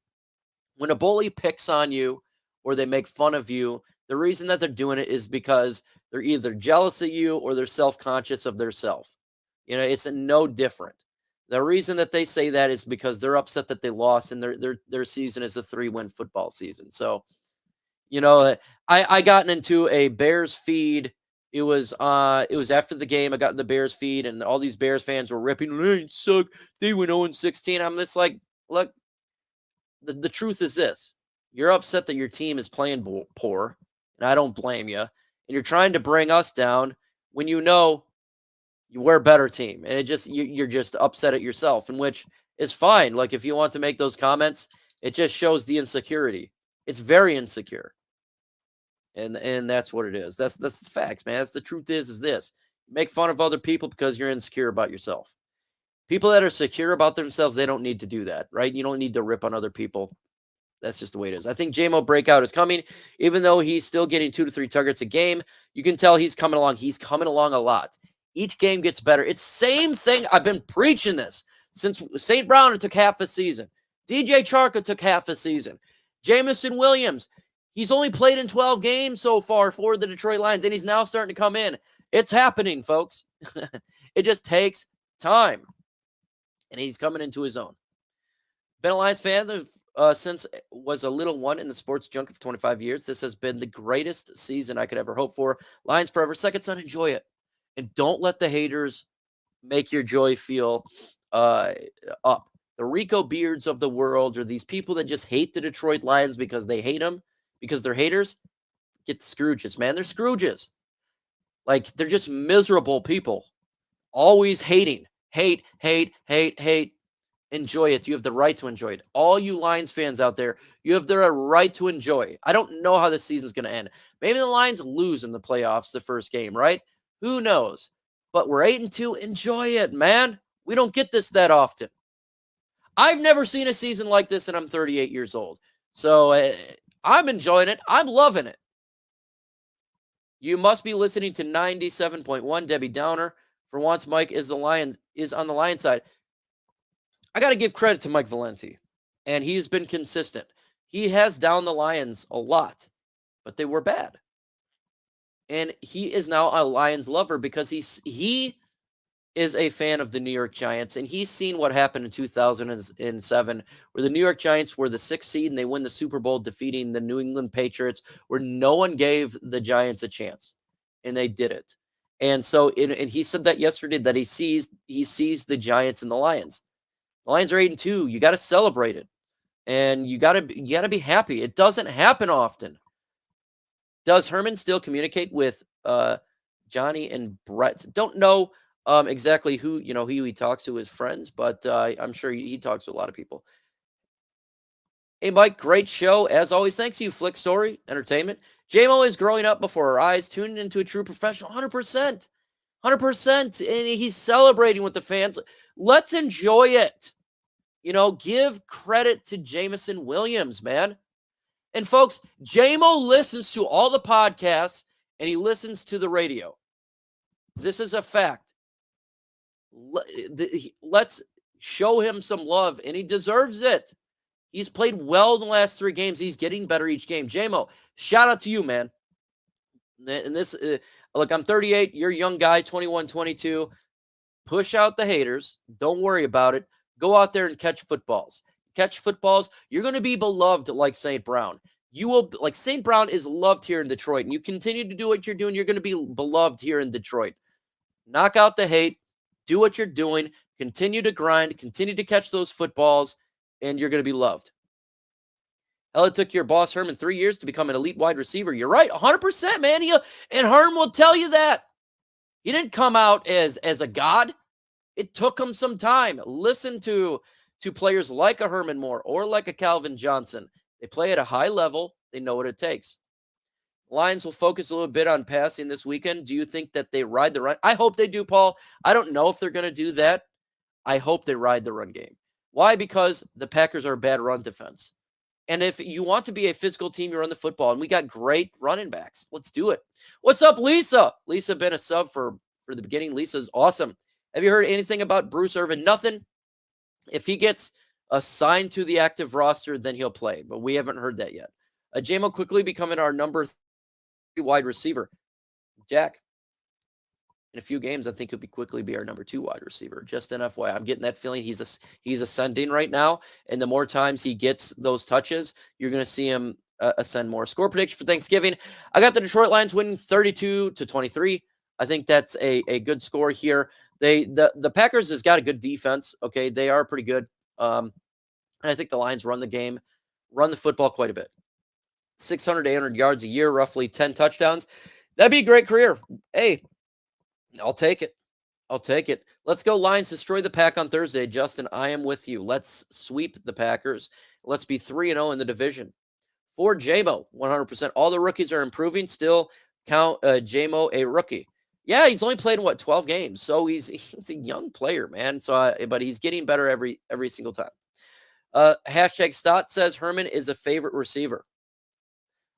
When a bully picks on you or they make fun of you, the reason that they're doing it is because they're either jealous of you or they're self-conscious of their self. It's no different. The reason that they say that is because they're upset that they lost, and their season is a 3-win football season. So, I gotten into a Bears feed. It was after the game. I got in the Bears feed, and all these Bears fans were ripping. They suck. They went 0-16. I'm just like, look, the truth is this: you're upset that your team is playing poor, and I don't blame you. And you're trying to bring us down when we're a better team, and you're just upset at yourself, and which is fine. Like, if you want to make those comments, it just shows the insecurity. It's very insecure. And that's what it is. That's the facts, man. That's the truth is this. You make fun of other people because you're insecure about yourself. People that are secure about themselves, they don't need to do that, right? You don't need to rip on other people. That's just the way it is. I think JMO breakout is coming, even though he's still getting 2 to 3 targets a game. You can tell he's coming along. He's coming along a lot. Each game gets better. It's same thing. I've been preaching this since St. Brown. It took half a season. DJ Chark took half a season. Jamison Williams, he's only played in 12 games so far for the Detroit Lions, and he's now starting to come in. It's happening, folks. It just takes time, and he's coming into his own. Been a Lions fan since was a little one in the sports junk of 25 years. This has been the greatest season I could ever hope for. Lions forever. Second son, enjoy it. And don't let the haters make your joy feel up. The Rico Beards of the world, or these people that just hate the Detroit Lions because they hate them, because they're haters, get the Scrooges, man. They're Scrooges. Like, they're just miserable people. Always hating. Hate. Enjoy it. You have the right to enjoy it. All you Lions fans out there, you have the right to enjoy. I don't know how this season's going to end. Maybe the Lions lose in the playoffs the first game, right? Who knows? But we're 8-2. Enjoy it, man. We don't get this that often. I've never seen a season like this, and I'm 38 years old. So I'm enjoying it. I'm loving it. You must be listening to 97.1 Debbie Downer. For once, Mike is on the Lions side. I got to give credit to Mike Valenti, and he's been consistent. He has downed the Lions a lot, but they were bad. And he is now a Lions lover because he is a fan of the New York Giants, and he's seen what happened in 2007, where the New York Giants were the 6th seed and they win the Super Bowl, defeating the New England Patriots, where no one gave the Giants a chance, and they did it. And so, and he said that yesterday, that he sees the Giants and the Lions. The Lions are 8-2. You got to celebrate it, and you got to be happy. It doesn't happen often. Does Herman still communicate with Johnny and Brett? Don't know exactly who he talks to, his friends, but I'm sure he talks to a lot of people. Hey, Mike, great show as always. Thanks to you, Flick Story Entertainment. JMO is growing up before our eyes, tuning into a true professional. 100%, and he's celebrating with the fans. Let's enjoy it. Give credit to Jamison Williams, man. And folks, JMO listens to all the podcasts and he listens to the radio. This is a fact. Let's show him some love, and he deserves it. He's played well in the last 3 games. He's getting better each game. JMO, shout out to you, man. And this, look, I'm 38. You're a young guy, 21, 22. Push out the haters. Don't worry about it. Go out there and catch footballs. Catch footballs. You're going to be beloved like St. Brown. You will, like St. Brown is loved here in Detroit, and you continue to do what you're doing, you're going to be beloved here in Detroit. Knock out the hate. Do what you're doing. Continue to grind. Continue to catch those footballs, and you're going to be loved. Hell, it took your boss Herman 3 years to become an elite wide receiver. You're right, 100%, man. And Herman will tell you that. He didn't come out as a god. It took him some time. Listen to players like a Herman Moore or like a Calvin Johnson. They play at a high level. They know what it takes. Lions will focus a little bit on passing this weekend. Do you think that they ride the run? I hope they do, Paul. I don't know if they're going to do that. I hope they ride the run game. Why? Because the Packers are a bad run defense. And if you want to be a physical team, you run the football. And we got great running backs. Let's do it. What's up, Lisa? Lisa been a sub for the beginning. Lisa's awesome. Have you heard anything about Bruce Irvin? Nothing. If he gets assigned to the active roster, then he'll play. But we haven't heard that yet. Jamo quickly becoming our number 3 wide receiver. Jack, in a few games, I think he'll quickly be our number 2 wide receiver. Just an FYI. I'm getting that feeling he's ascending right now. And the more times he gets those touches, you're going to see him ascend more. Score prediction for Thanksgiving. I got the Detroit Lions winning 32-23. I think that's a good score here. The Packers has got a good defense. Okay, they are pretty good. And I think the Lions run the football quite a bit. 600 to 800 yards a year, roughly 10 touchdowns. That'd be a great career. Hey, I'll take it. Let's go Lions. Destroy the Pack on Thursday. Justin, I am with you. Let's sweep the Packers. Let's be 3-0 in the division. For Jamo, 100%. All the rookies are improving. Still count Jamo a rookie. Yeah, he's only played in 12 games, so he's a young player, man. So, but he's getting better every single time. Hashtag Stott says Herman is a favorite receiver.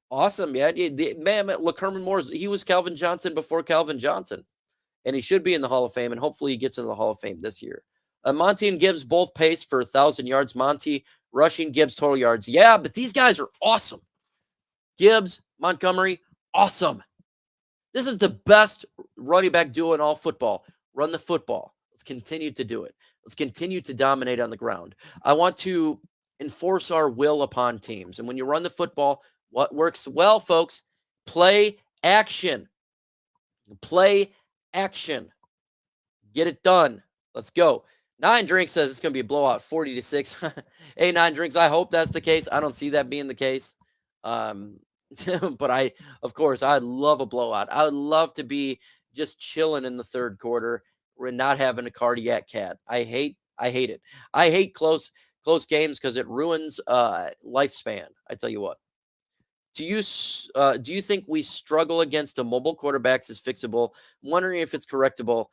Awesome, yeah. Man, look, Herman Moore, he was Calvin Johnson before Calvin Johnson, and he should be in the Hall of Fame, and hopefully he gets in the Hall of Fame this year. Monty and Gibbs both pace for 1,000 yards. Monty rushing, Gibbs total yards. Yeah, but these guys are awesome. Gibbs, Montgomery, awesome. This is the best running back duo in all football. Run the football. Let's continue to do it. Let's continue to dominate on the ground. I want to enforce our will upon teams. And when you run the football, what works well, folks? Play action. Play action. Get it done. Let's go. 9 Drinks says it's going to be a blowout, 40-6. Hey, 9 Drinks, I hope that's the case. I don't see that being the case. But I'd love a blowout. I would love to be just chilling in the third quarter and not having a cardiac cat. I hate it. I hate close games because it ruins lifespan. I tell you what. Do you think we struggle against a mobile quarterbacks is fixable? I'm wondering if it's correctable.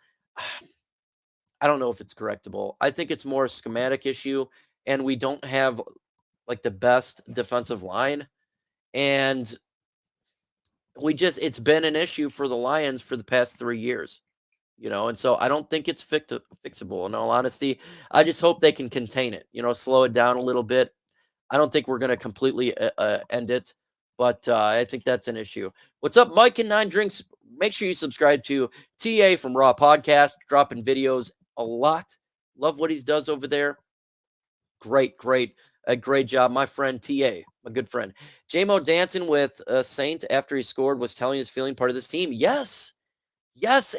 I don't know if it's correctable. I think it's more a schematic issue, and we don't have the best defensive line. And it's been an issue for the Lions for the past 3 years, and so I don't think it's fixable. In all honesty, I just hope they can contain it, slow it down a little bit. I don't think we're going to completely end it, but I think that's an issue. What's up, Mike and 9 Drinks? Make sure you subscribe to TA from Raw Podcast, dropping videos a lot. Love what he does over there. Great job, my friend TA, my good friend. J-Mo dancing with Saint after he scored was telling his feeling part of this team. Yes,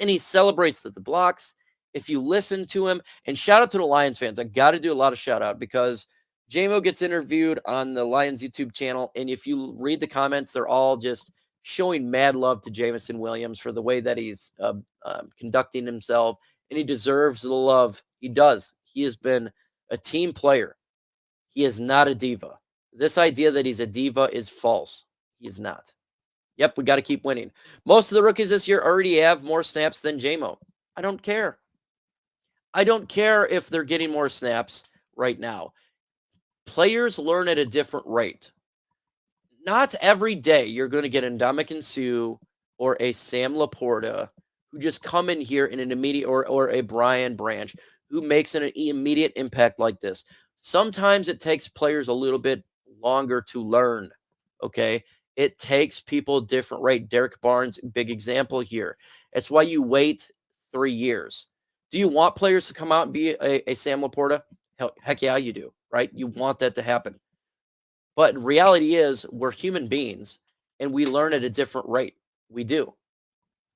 and he celebrates the blocks. If you listen to him, and shout out to the Lions fans. I got to do a lot of shout out because J-Mo gets interviewed on the Lions YouTube channel, and if you read the comments, they're all just showing mad love to Jameson Williams for the way that he's conducting himself, and he deserves the love. He does. He has been a team player. He is not a diva. This idea that he's a diva is false. He is not. Yep, we got to keep winning. Most of the rookies this year already have more snaps than J-Mo. I don't care. I don't care if they're getting more snaps right now. Players learn at a different rate. Not every day you're going to get an Ndamukong Suh or a Sam Laporta who just come in here in an immediate, or a Brian Branch who makes an immediate impact like this. Sometimes it takes players a little bit longer to learn, okay? It takes people a different rate. Derek Barnes, big example here. That's why you wait 3 years. Do you want players to come out and be a Sam Laporta? Heck yeah, you do, right? You want that to happen. But reality is we're human beings and we learn at a different rate. We do.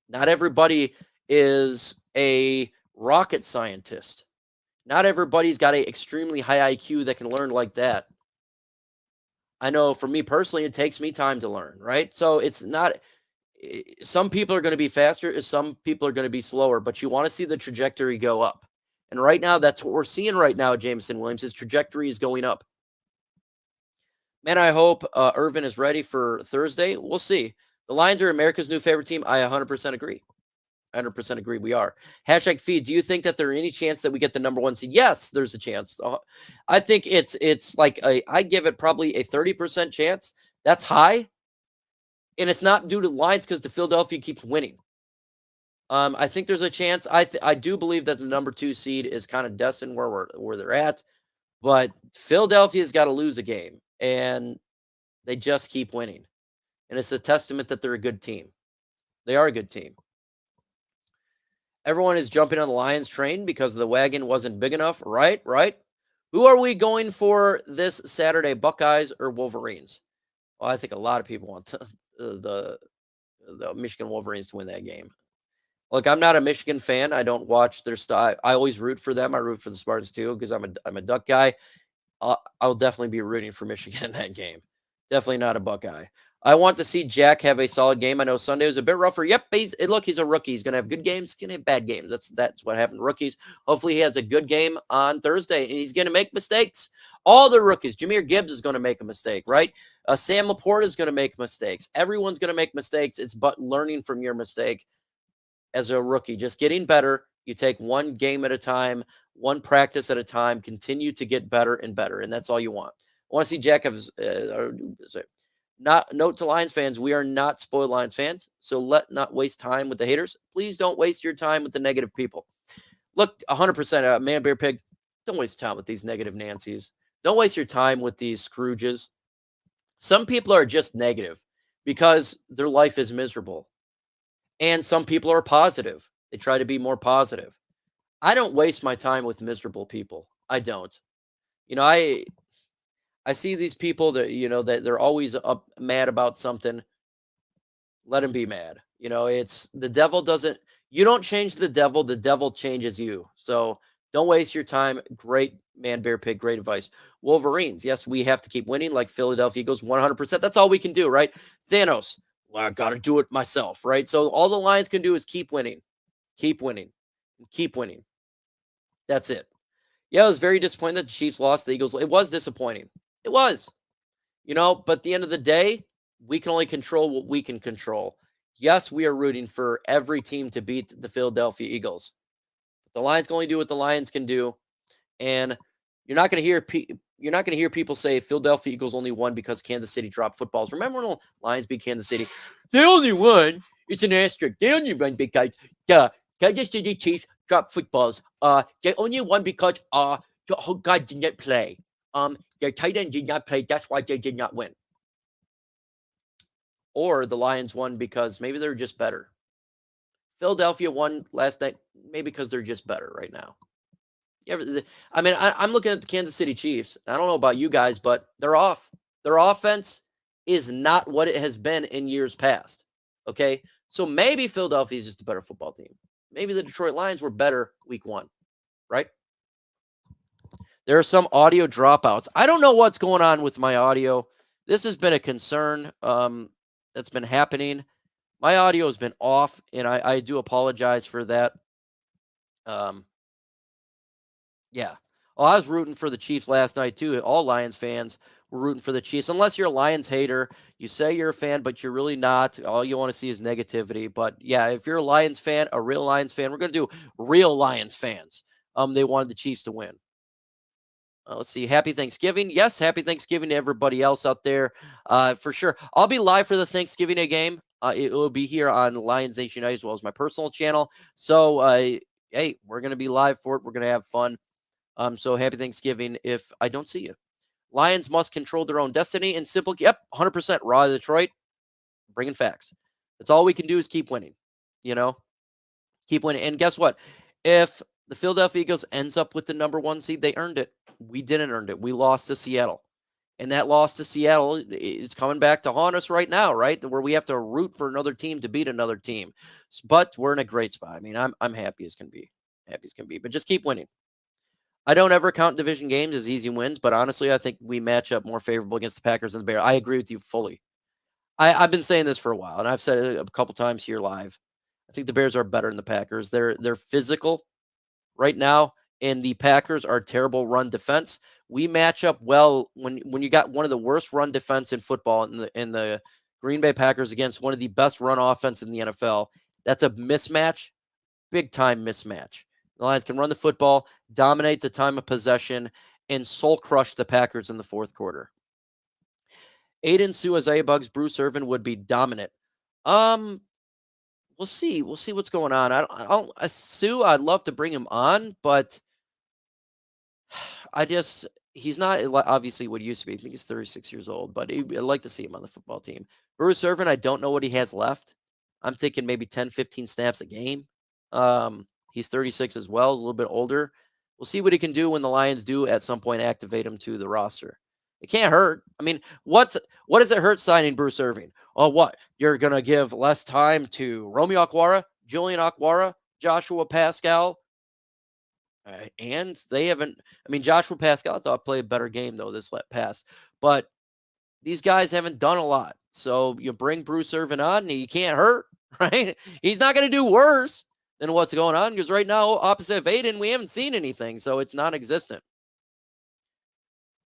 Not everybody is a rocket scientist. Not everybody's got an extremely high IQ that can learn like that. I know for me personally, it takes me time to learn, right? So it's not, some people are going to be faster, some people are going to be slower, but you want to see the trajectory go up. And right now, that's what we're seeing right now, Jameson Williams. His trajectory is going up. Man, I hope Irvin is ready for Thursday. We'll see. The Lions are America's new favorite team. I 100% agree. 100% agree we are. Hashtag feed. Do you think that there any chance that we get the number 1 seed? Yes, there's a chance. I think it's like I give it probably a 30% chance. That's high. And it's not due to the Lions because the Philadelphia keeps winning. I think there's a chance. I do believe that the number 2 seed is kind of destined where they're at. But Philadelphia's got to lose a game. And they just keep winning. And it's a testament that they're a good team. They are a good team. Everyone is jumping on the Lions train because the wagon wasn't big enough. Right. Who are we going for this Saturday, Buckeyes or Wolverines? Well, I think a lot of people want the Michigan Wolverines to win that game. Look, I'm not a Michigan fan. I don't watch their style. I always root for them. I root for the Spartans too because I'm a Duck guy. I'll definitely be rooting for Michigan in that game. Definitely not a Buckeye. I want to see Jack have a solid game. I know Sunday was a bit rougher. Yep, he's a rookie. He's going to have good games. He's going to have bad games. That's what happened to rookies. Hopefully he has a good game on Thursday, and he's going to make mistakes. All the rookies. Jahmyr Gibbs is going to make a mistake, right? Sam Laporta is going to make mistakes. Everyone's going to make mistakes. It's but learning from your mistake as a rookie. Just getting better. You take one game at a time, one practice at a time, continue to get better and better, and that's all you want. I want to see Jack have note to Lions fans, we are not spoiled Lions fans, so let not waste time with the haters. Please don't waste your time with the negative people. Look, 100%, Man Bear Pig, don't waste time with these negative Nancys. Don't waste your time with these Scrooges. Some people are just negative because their life is miserable. And some people are positive. They try to be more positive. I don't waste my time with miserable people. I don't. I see these people that, that they're always mad about something. Let them be mad. It's the devil doesn't, you don't change the devil changes you. So don't waste your time. Great Man Bear Pig, great advice. Wolverines, yes, we have to keep winning like Philadelphia Eagles, 100%. That's all we can do, right? Thanos, well, I got to do it myself, right? So all the Lions can do is keep winning, keep winning, keep winning. That's it. Yeah, I was very disappointed that the Chiefs lost the Eagles. It was disappointing. It was, but at the end of the day, we can only control what we can control. Yes, we are rooting for every team to beat the Philadelphia Eagles. The Lions can only do what the Lions can do, and you're not going to hear people say Philadelphia Eagles only won because Kansas City dropped footballs. Remember when the Lions beat Kansas City? They only won. It's an asterisk. They only won because Kansas City Chiefs dropped footballs. They only won because the whole guy did not play. Their tight end did not play. That's why they did not win. Or the Lions won because maybe they're just better. Philadelphia won last night, maybe because they're just better right now. I mean, I'm looking at the Kansas City Chiefs. I don't know about you guys, but they're off. Their offense is not what it has been in years past. Okay? So maybe Philadelphia is just a better football team. Maybe the Detroit Lions were better week 1, right? There are some audio dropouts. I don't know what's going on with my audio. This has been a concern that's been happening. My audio has been off, and I do apologize for that. Yeah. Oh, I was rooting for the Chiefs last night, too. All Lions fans were rooting for the Chiefs. Unless you're a Lions hater, you say you're a fan, but you're really not. All you want to see is negativity. But, yeah, if you're a Lions fan, a real Lions fan, we're going to do real Lions fans. They wanted the Chiefs to win. Let's see. Happy Thanksgiving. Yes, happy Thanksgiving to everybody else out there. For sure. I'll be live for the Thanksgiving Day game. It will be here on Lions Nation United as well as my personal channel. So, hey, we're going to be live for it. We're going to have fun. So happy Thanksgiving if I don't see you. Lions must control their own destiny and simple. Yep, 100% raw Detroit. Bringing facts. That's all we can do is keep winning. Keep winning. And guess what? If the Philadelphia Eagles ends up with the number 1 seed. They earned it. We didn't earn it. We lost to Seattle. And that loss to Seattle is coming back to haunt us right now, right? Where we have to root for another team to beat another team. But we're in a great spot. I mean, I'm happy as can be. Happy as can be. But just keep winning. I don't ever count division games as easy wins, but honestly, I think we match up more favorable against the Packers and the Bears. I agree with you fully. I've been saying this for a while, and I've said it a couple times here live. I think the Bears are better than the Packers. They're physical right now, and the Packers are terrible run defense. We match up well when you got one of the worst run defense in football in the Green Bay Packers against one of the best run offense in the NFL. That's a mismatch, big time mismatch. The Lions can run the football, dominate the time of possession, and soul crush the Packers in the fourth quarter. Aiden, Sue, Isaiah Buggs, Bruce Irvin would be dominant. We'll see. We'll see what's going on. Sue, I'd love to bring him on, but he's not obviously what he used to be. I think he's 36 years old, but I'd like to see him on the football team. Bruce Irvin, I don't know what he has left. I'm thinking maybe 10, 15 snaps a game. He's 36 as well, a little bit older. We'll see what he can do when the Lions do at some point activate him to the roster. It can't hurt. I mean, what does it hurt signing Bruce Irvin? Oh, what? You're going to give less time to Romeo Okwara, Julian Okwara, Joshua Pascal, and they haven't. I mean, Joshua Pascal, I thought played a better game, though, this pass. But these guys haven't done a lot. So you bring Bruce Irvin on, and he can't hurt, right? He's not going to do worse than what's going on because right now, opposite of Aiden, we haven't seen anything. So it's non-existent.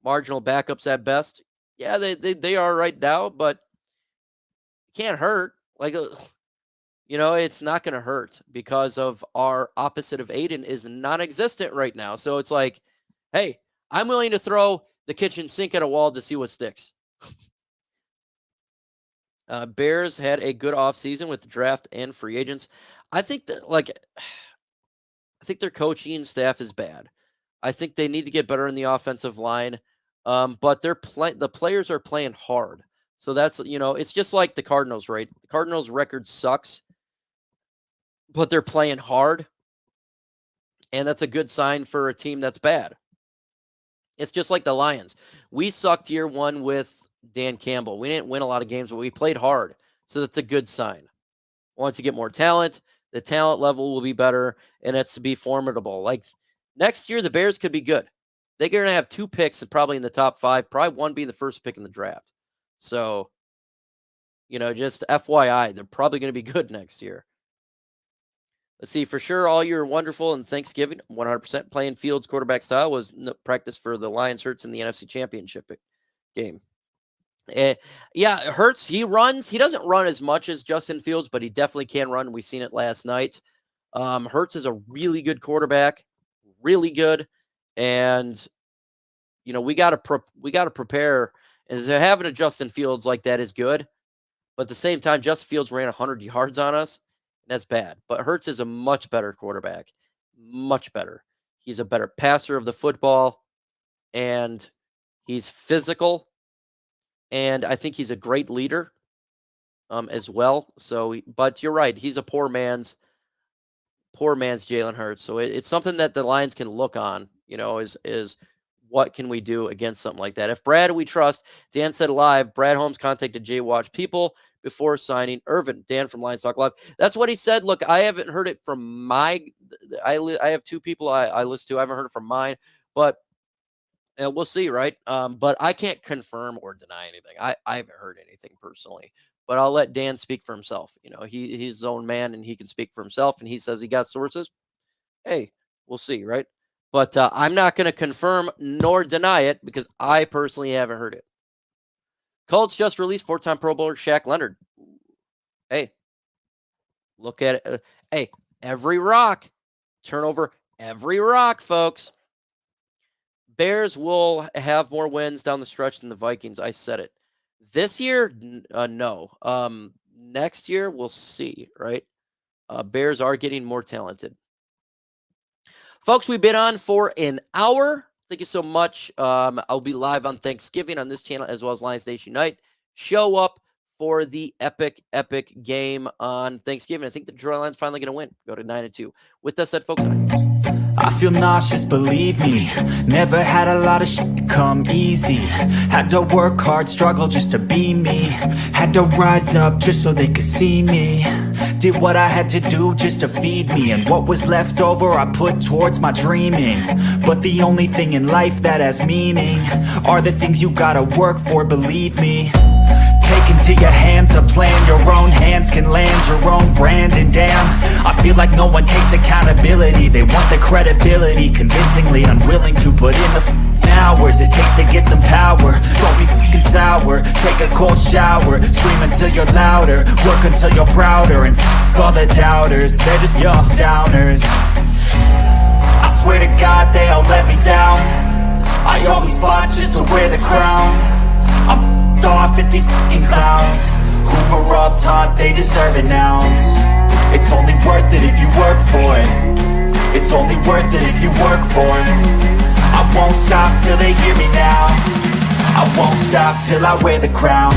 Marginal backups at best. Yeah, they are right now, but can't hurt. Like, it's not going to hurt because of our opposite of Aiden is non-existent right now. So it's like, hey, I'm willing to throw the kitchen sink at a wall to see what sticks. Bears had a good offseason with the draft and free agents. I think that, I think their coaching staff is bad. I think they need to get better in the offensive line. But the players are playing hard. So that's, it's just like the Cardinals, right? The Cardinals record sucks, but they're playing hard. And that's a good sign for a team that's bad. It's just like the Lions. We sucked year 1 with Dan Campbell. We didn't win a lot of games, but we played hard. So that's a good sign. Once you get more talent, the talent level will be better, and it's to be formidable. Like next year, the Bears could be good. They're going to have 2 picks probably in the top 5, probably one being the first pick in the draft. So, just FYI, they're probably going to be good next year. Let's see, for sure, all year wonderful and Thanksgiving, 100% playing Fields quarterback style was practice for the Lions Hurts in the NFC Championship game. Hurts, he runs. He doesn't run as much as Justin Fields, but he definitely can run. We've seen it last night. Hurts is a really good quarterback, really good. And, we got to prepare. And so having a Justin Fields like that is good. But at the same time, Justin Fields ran 100 yards on us. And that's bad. But Hurts is a much better quarterback. Much better. He's a better passer of the football. And he's physical. And I think he's a great leader as well. So, but you're right. He's a poor man's Jalen Hurts. So it's something that the Lions can look on, is what can we do against something like that? If Brad we trust, Dan said live, Brad Holmes contacted Jay Watch people before signing Irvin. Dan from Lions Talk Live. That's what he said. Look, I haven't heard it from I have 2 people I listen to. I haven't heard it from mine, but we'll see, right? But I can't confirm or deny anything. I haven't heard anything personally, but I'll let Dan speak for himself. He's his own man and he can speak for himself, and he says he got sources. Hey, we'll see, right? But I'm not going to confirm nor deny it because I personally haven't heard it. Colts just released 4-time Pro Bowler Shaq Leonard. Hey, look at it. Hey, every rock. Turnover every rock, folks. Bears will have more wins down the stretch than the Vikings. I said it. This year, no. Next year, we'll see, right? Bears are getting more talented. Folks, we've been on for an hour. Thank you so much. I'll be live on Thanksgiving on this channel as well as Lions Nation Unite. Show up for the epic game on Thanksgiving. I think the Detroit Lions finally going to win. Go to 9-2. With that said, folks, I feel nauseous, believe me. Never had a lot of shit come easy. Had to work hard, struggle just to be me. Had to rise up just so they could see me. Did what I had to do just to feed me. And what was left over I put towards my dreaming. But the only thing in life that has meaning are the things you gotta work for, believe me. Take into your hands a plan. Your own hands can land your own brand. And damn, I feel like no one takes accountability. They want the credibility, convincingly unwilling to put in the hours it takes to get some power. Don't be f***ing sour. Take a cold shower. Scream until you're louder. Work until you're prouder. And f*** all the doubters, they're just your downers. I swear to God they all let me down. I always fought just to wear the crown. I'm off at these fucking clowns who were all taught they deserve an ounce. It's only worth it if you work for it. It's only worth it if you work for it. I won't stop till they hear me now. I won't stop till I wear the crown.